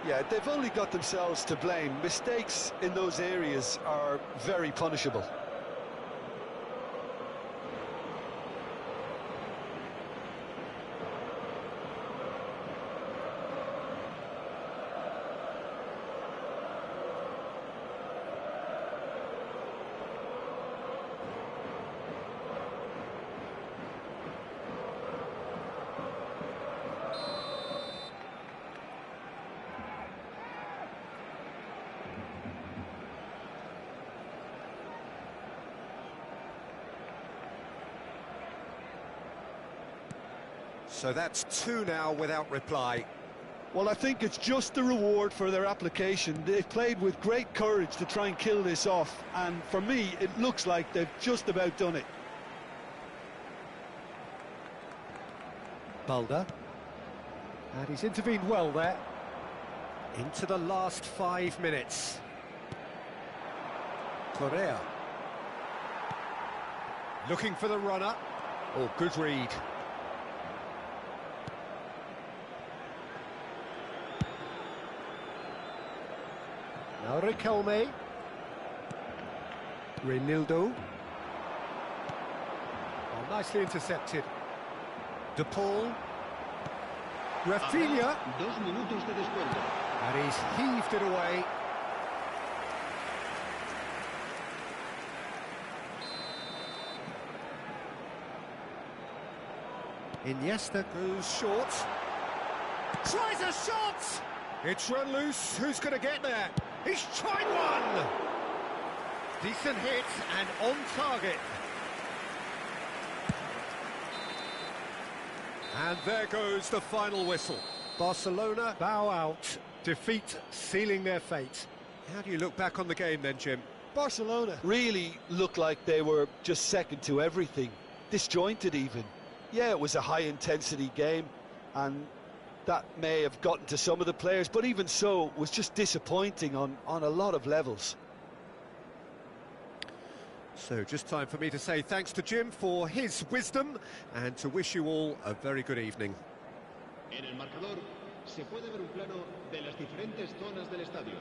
Yeah, they've only got themselves to blame. Mistakes in those areas are very punishable. So that's two now without reply. Well, I think it's just the reward for their application. They've played with great courage to try and kill this off, and for me, it looks like they've just about done it. Balder. And he's intervened well there. Into the last 5 minutes. Correa. Looking for the runner. Oh, good read. Now Riquelme. Reinildo. Oh, nicely intercepted. De Paul. Rafinha. 2 minutos de descuento. And he's heaved it away. Iniesta goes short. Tries a shot! It's run loose. Who's going to get there? He's tried one! Decent hit and on target. And there goes the final whistle. Barcelona bow out. Defeat sealing their fate. How do you look back on the game then, Jim? Barcelona really looked like they were just second to everything, disjointed even. Yeah, it was a high-intensity game, and that may have gotten to some of the players, but even so, it was just disappointing on a lot of levels. So just time for me to say thanks to Jim for his wisdom and to wish you all a very good evening. En el marcador se puede ver un plano de las diferentes zonas del estadio.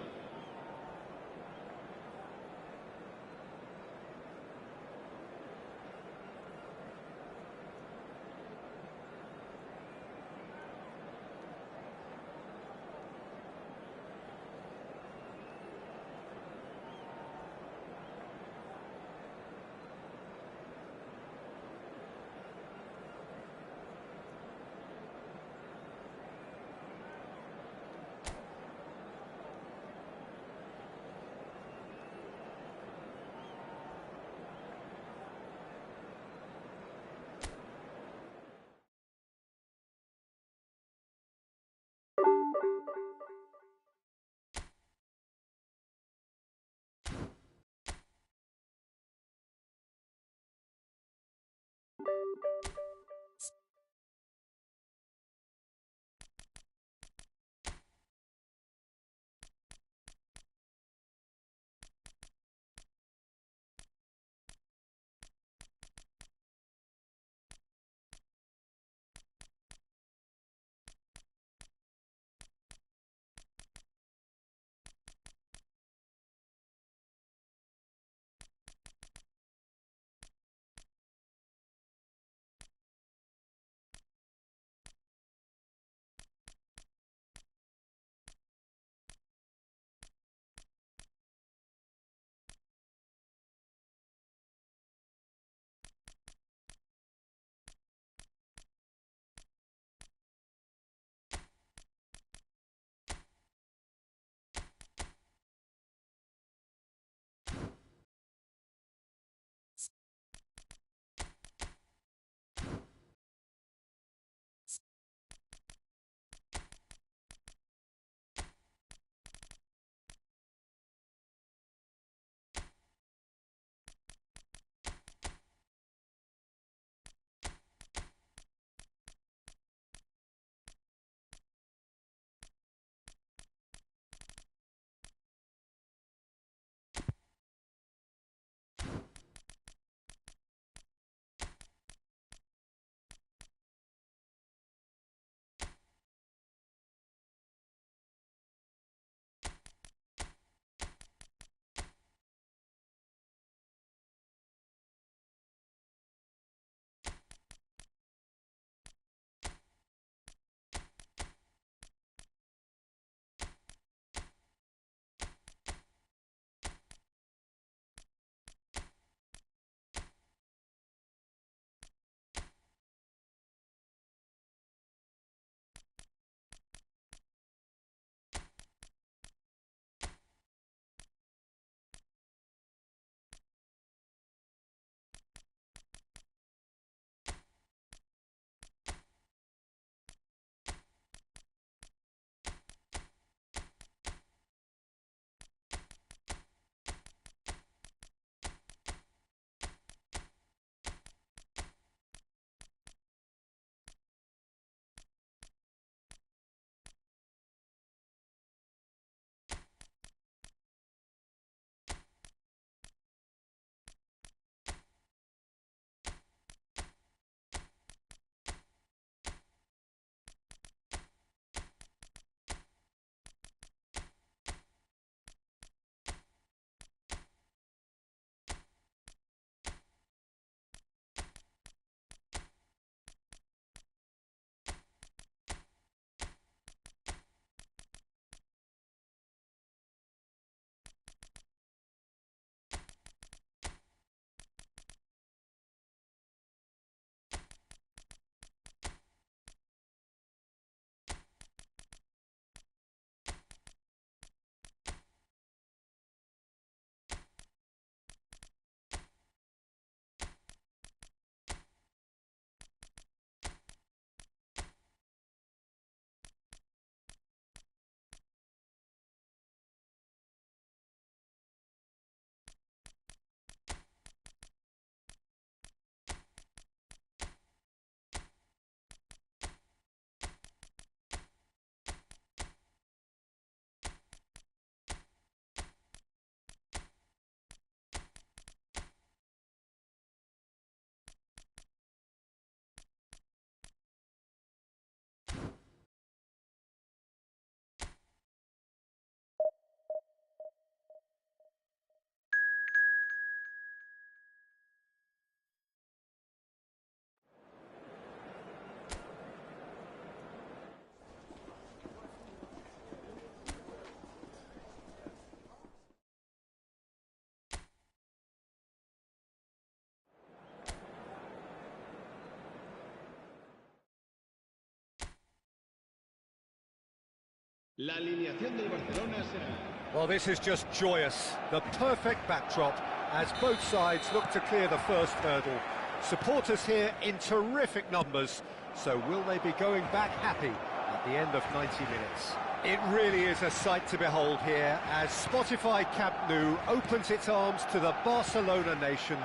La alineación del Barcelona será... Well, this is just joyous. The perfect backdrop as both sides look to clear the first hurdle. Supporters here in terrific numbers, so will they be going back happy at the end of 90 minutes? It really is a sight to behold here as Spotify Camp Nou opens its arms to the Barcelona nation,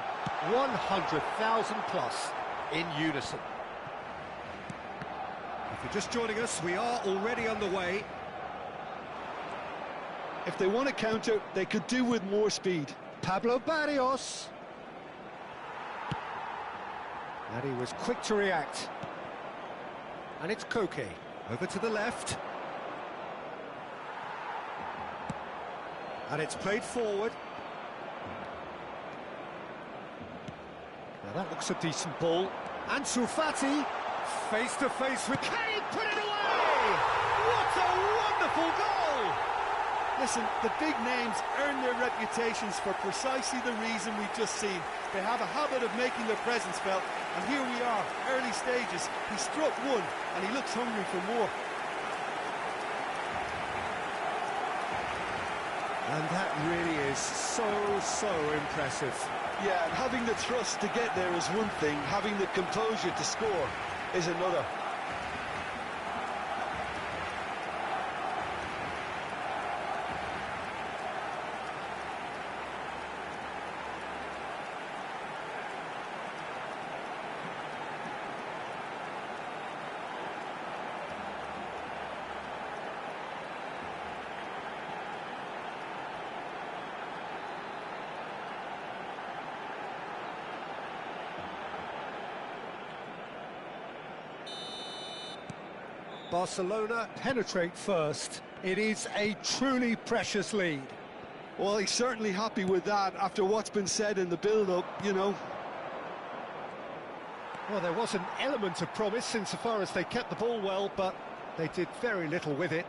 100,000 plus in unison. If you're just joining us, we are already underway. If they want to counter, they could do with more speed. Pablo Barrios. And he was quick to react. And it's Koke. Over to the left. And it's played forward. Now that looks a decent ball. Ansu Fati, face to face with Kane, put it away! What a wonderful goal! Listen, the big names earn their reputations for precisely the reason we've just seen. They have a habit of making their presence felt, and here we are, early stages. He struck one, and he looks hungry for more. And that really is so impressive. Yeah, and having the thrust to get there is one thing, having the composure to score is another. Barcelona penetrate first. It is a truly precious lead. Well, he's certainly happy with that after what's been said in the build-up, you know. Well, there was an element of promise insofar as they kept the ball well, but they did very little with it.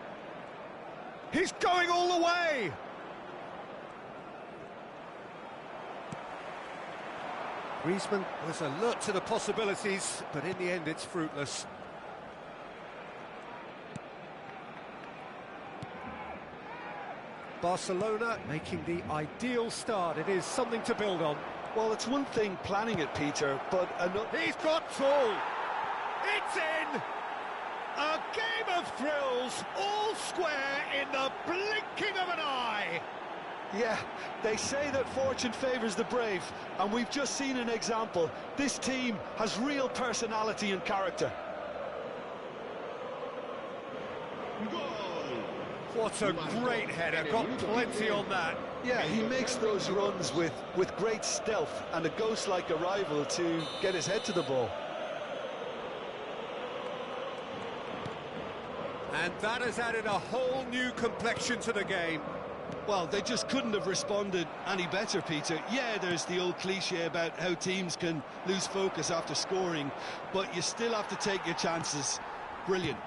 He's going all the way! Griezmann was alert to the possibilities, but in the end it's fruitless. Barcelona making the ideal start. It is something to build on. Well, it's one thing planning it, Peter, but another... He's got Tool! It's in! A game of thrills, all square in the blinking of an eye! Yeah, they say that fortune favours the brave, and we've just seen an example. This team has real personality and character. What a great header, got plenty on that. Yeah, he makes those runs with great stealth and a ghost-like arrival to get his head to the ball. And that has added a whole new complexion to the game. Well, they just couldn't have responded any better, Peter. Yeah, there's the old cliche about how teams can lose focus after scoring, but you still have to take your chances. Brilliant.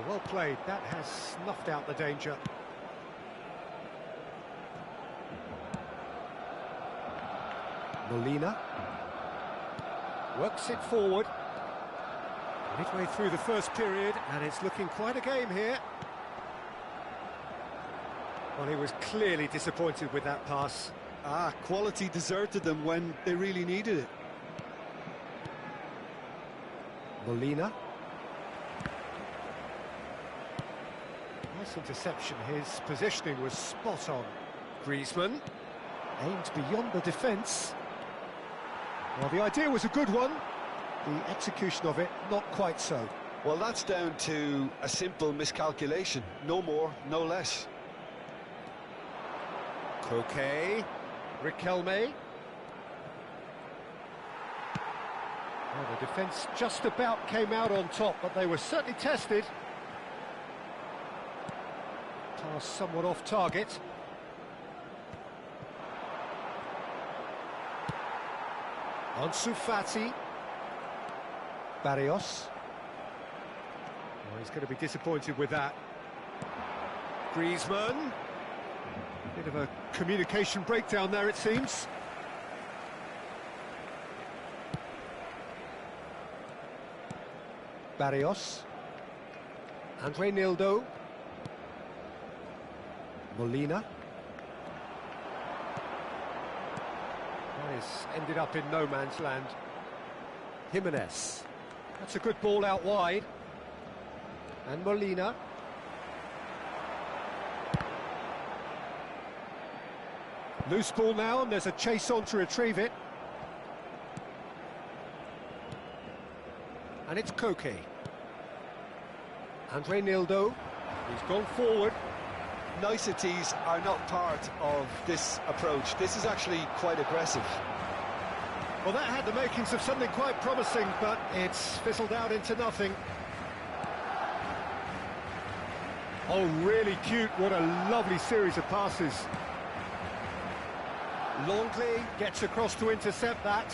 Well played, that has snuffed out the danger. Molina works it forward. Midway through the first period, and it's looking quite a game here. Well, he was clearly disappointed with that pass. Quality deserted them when they really needed it. Molina. Nice interception, his positioning was spot on. Griezmann aimed beyond the defence. Well, the idea was a good one, the execution of it not quite so. Well, that's down to a simple miscalculation, no more, no less. Koke, Riquelme. Well, the defence just about came out on top, but they were certainly tested. Pass somewhat off target. Ansu Fati. Barrios. Oh, he's going to be disappointed with that. Griezmann. Bit of a communication breakdown there, it seems. Barrios. Andre Nildo. Molina. That is ended up in no man's land. Jimenez. That's a good ball out wide. And Molina. Loose ball now, and there's a chase on to retrieve it. And it's Koke. And Reinildo. He's gone forward. Niceties are not part of this approach. This is actually quite aggressive. Well, that had the makings of something quite promising, but it's fizzled out into nothing. Oh, really cute. What a lovely series of passes. Longley gets across to intercept that.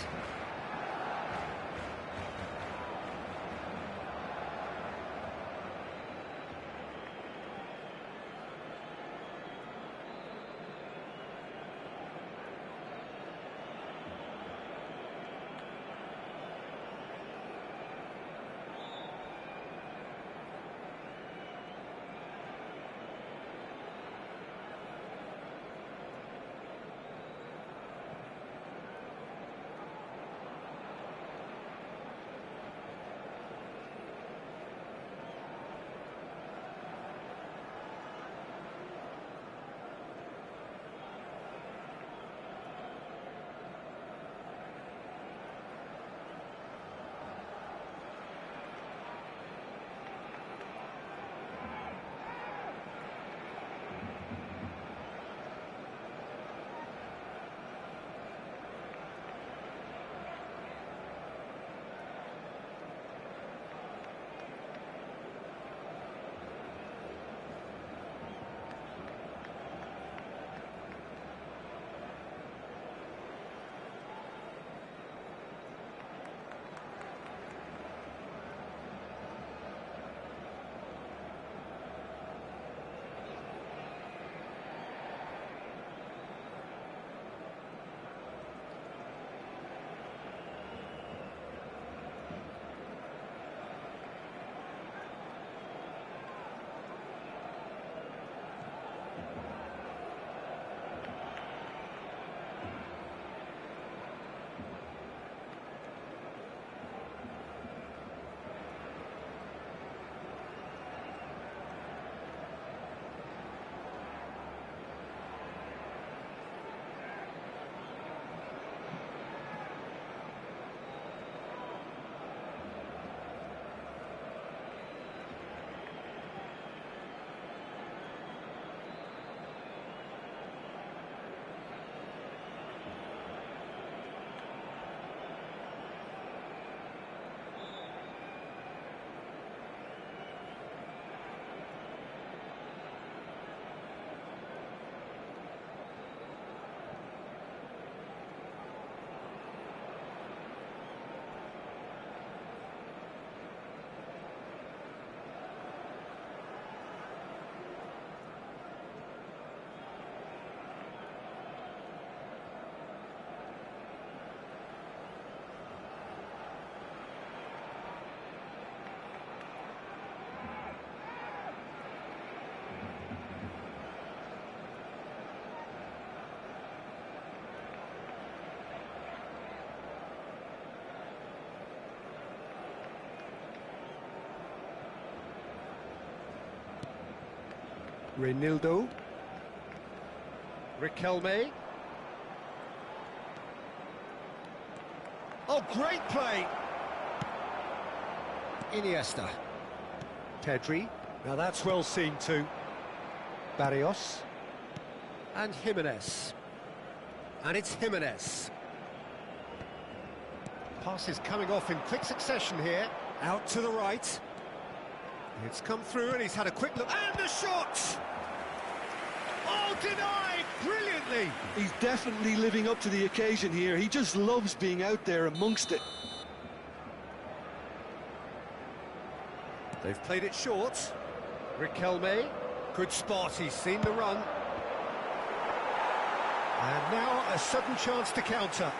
Reinildo. Riquelme. Oh, great play! Iniesta. Pedri. Now that's well seen too. Barrios. And Jimenez. And it's Jimenez. Passes coming off in quick succession here. Out to the right. It's come through and he's had a quick look. And the shot! Oh, denied! Brilliantly! He's definitely living up to the occasion here. He just loves being out there amongst it. They've played it short. Riquelme. Good spot, he's seen the run. And now a sudden chance to counter.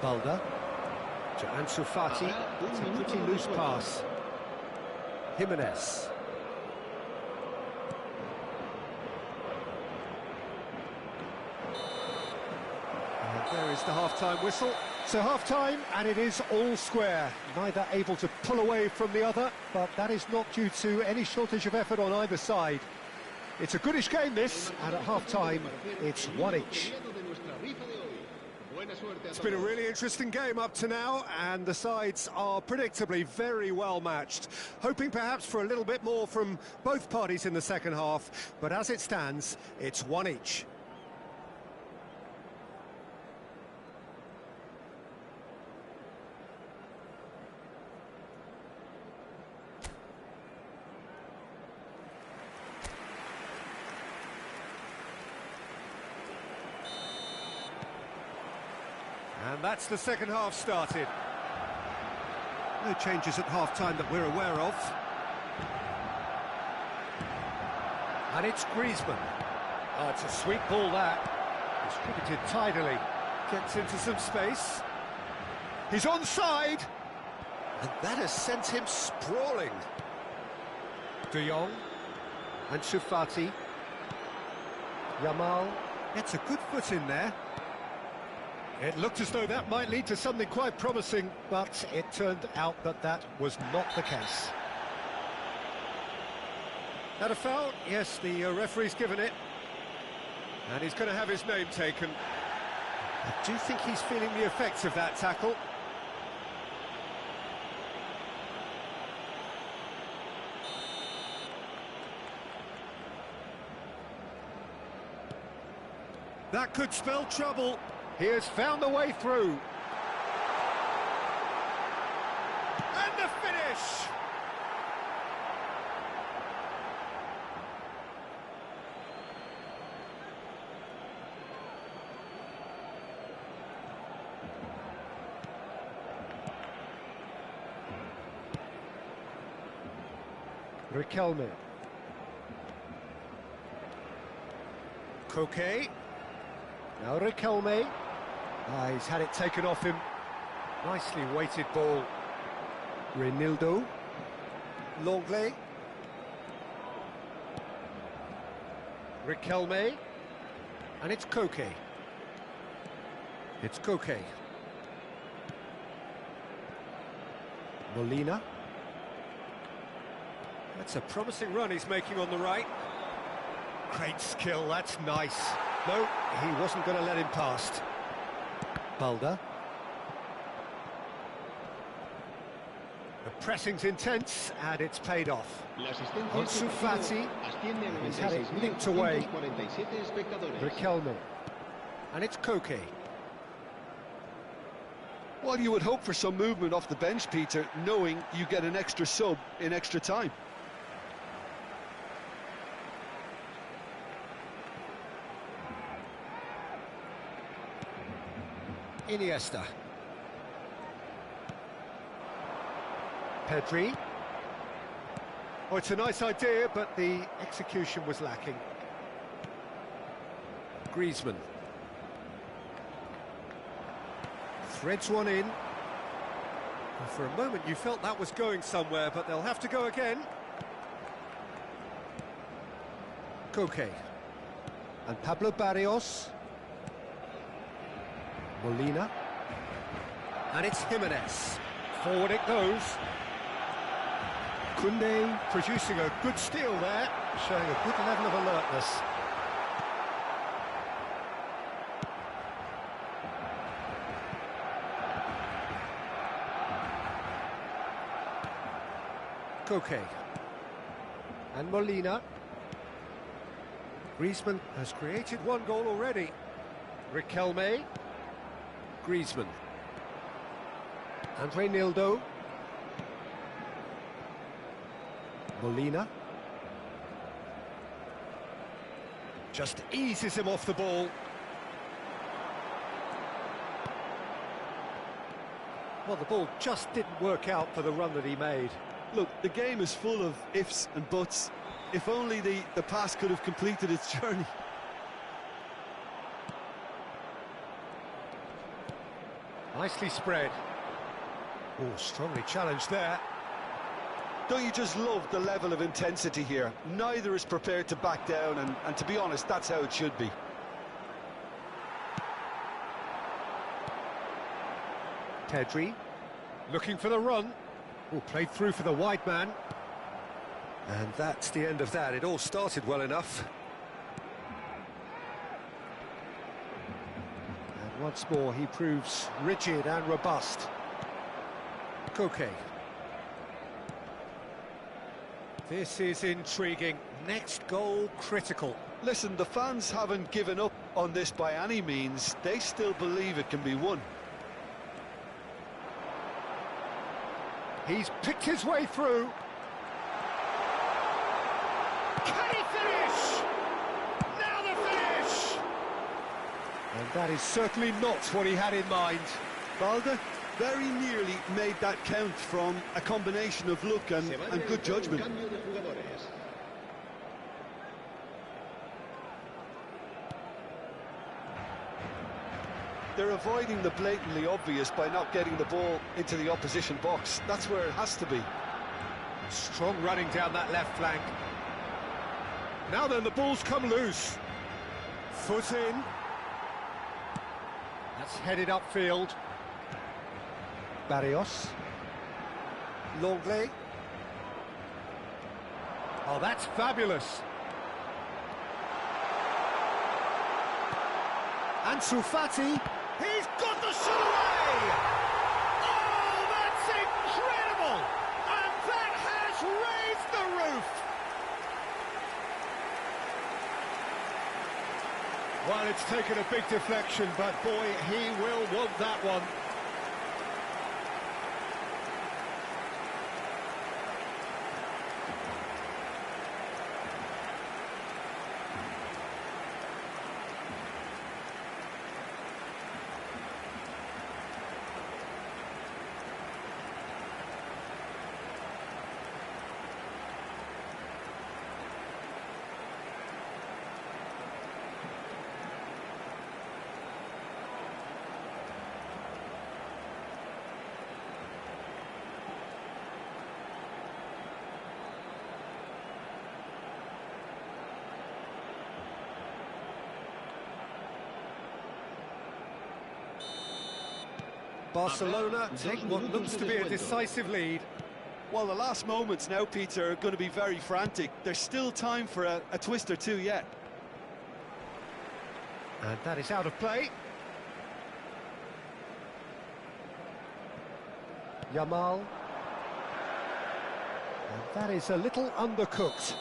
Balda. To Ansu Fati. It's a pretty loose pass. Jimenez. There is the half-time whistle. So half-time, and it is all square. Neither able to pull away from the other, but that is not due to any shortage of effort on either side. It's a goodish game, this, and at half-time, it's one each. It's been a really interesting game up to now, and the sides are predictably very well matched. Hoping perhaps for a little bit more from both parties in the second half, but as it stands, it's one each. And that's the second half started. No changes at half-time that we're aware of. And it's Griezmann. Oh, it's a sweet ball, that. Distributed tidily. Gets into some space. He's onside. And that has sent him sprawling. De Jong. And Fati. Yamal gets a good foot in there. It looked as though that might lead to something quite promising, but it turned out that that was not the case. That a foul? Yes, the referee's given it. And he's going to have his name taken. I do think he's feeling the effects of that tackle. That could spell trouble. He has found the way through. And the finish! Riquelme. Koke. Now Riquelme. He's had it taken off him. Nicely weighted ball. Reinildo. Longley. Riquelme. And it's Koke. It's Koke. Molina. That's a promising run he's making on the right. Great skill, that's nice. No, he wasn't going to let him past. Balda. The pressing's intense, and it's paid off. Ansu Fati. He's had it nicked away. Riquelme. And it's Koke. Well, you would hope for some movement off the bench, Peter, knowing you get an extra sub in extra time. Iniesta. Pedri. Oh, it's a nice idea, but the execution was lacking. Griezmann. Threads one in. And for a moment you felt that was going somewhere, but they'll have to go again. Koke. And Pablo Barrios. Molina. And it's Jimenez. Forward it goes. Koundé producing a good steal there, showing a good level of alertness. Koke. And Molina. Griezmann has created one goal already. Riquelme. Griezmann. And Reinildo. Molina. Just eases him off the ball. Well, the ball just didn't work out for the run that he made. Look, the game is full of ifs and buts. If only the pass could have completed its journey. Nicely spread. Oh, strongly challenged there. Don't you just love the level of intensity here? Neither is prepared to back down, and to be honest, that's how it should be. Pedri, looking for the run. Oh, played through for the wide man. And that's the end of that. It all started well enough. And once more, he proves rigid and robust. Koke. This is intriguing. Next goal critical. Listen, the fans haven't given up on this by any means. They still believe it can be won. He's picked his way through. Can he finish? Now the finish! And that is certainly not what he had in mind. Balde very nearly made that count from a combination of luck and good judgment. They're avoiding the blatantly obvious by not getting the ball into the opposition box. That's where it has to be. Strong running down that left flank. Now then, the ball's come loose. Foot in. That's headed upfield. Barrios. Longley. Oh, that's fabulous. Ansu Fati. He's got the shot away! Oh, that's incredible! And that has raised the roof! Well, it's taken a big deflection, but boy, he will want that one. Barcelona take what looks to be a decisive lead. Well, the last moments now, Peter, are going to be very frantic. There's still time for a twist or two yet. And that is out of play. Yamal. And that is a little undercooked.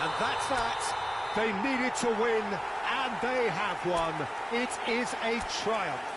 And that's that. They needed to win, and they have won. It is a triumph.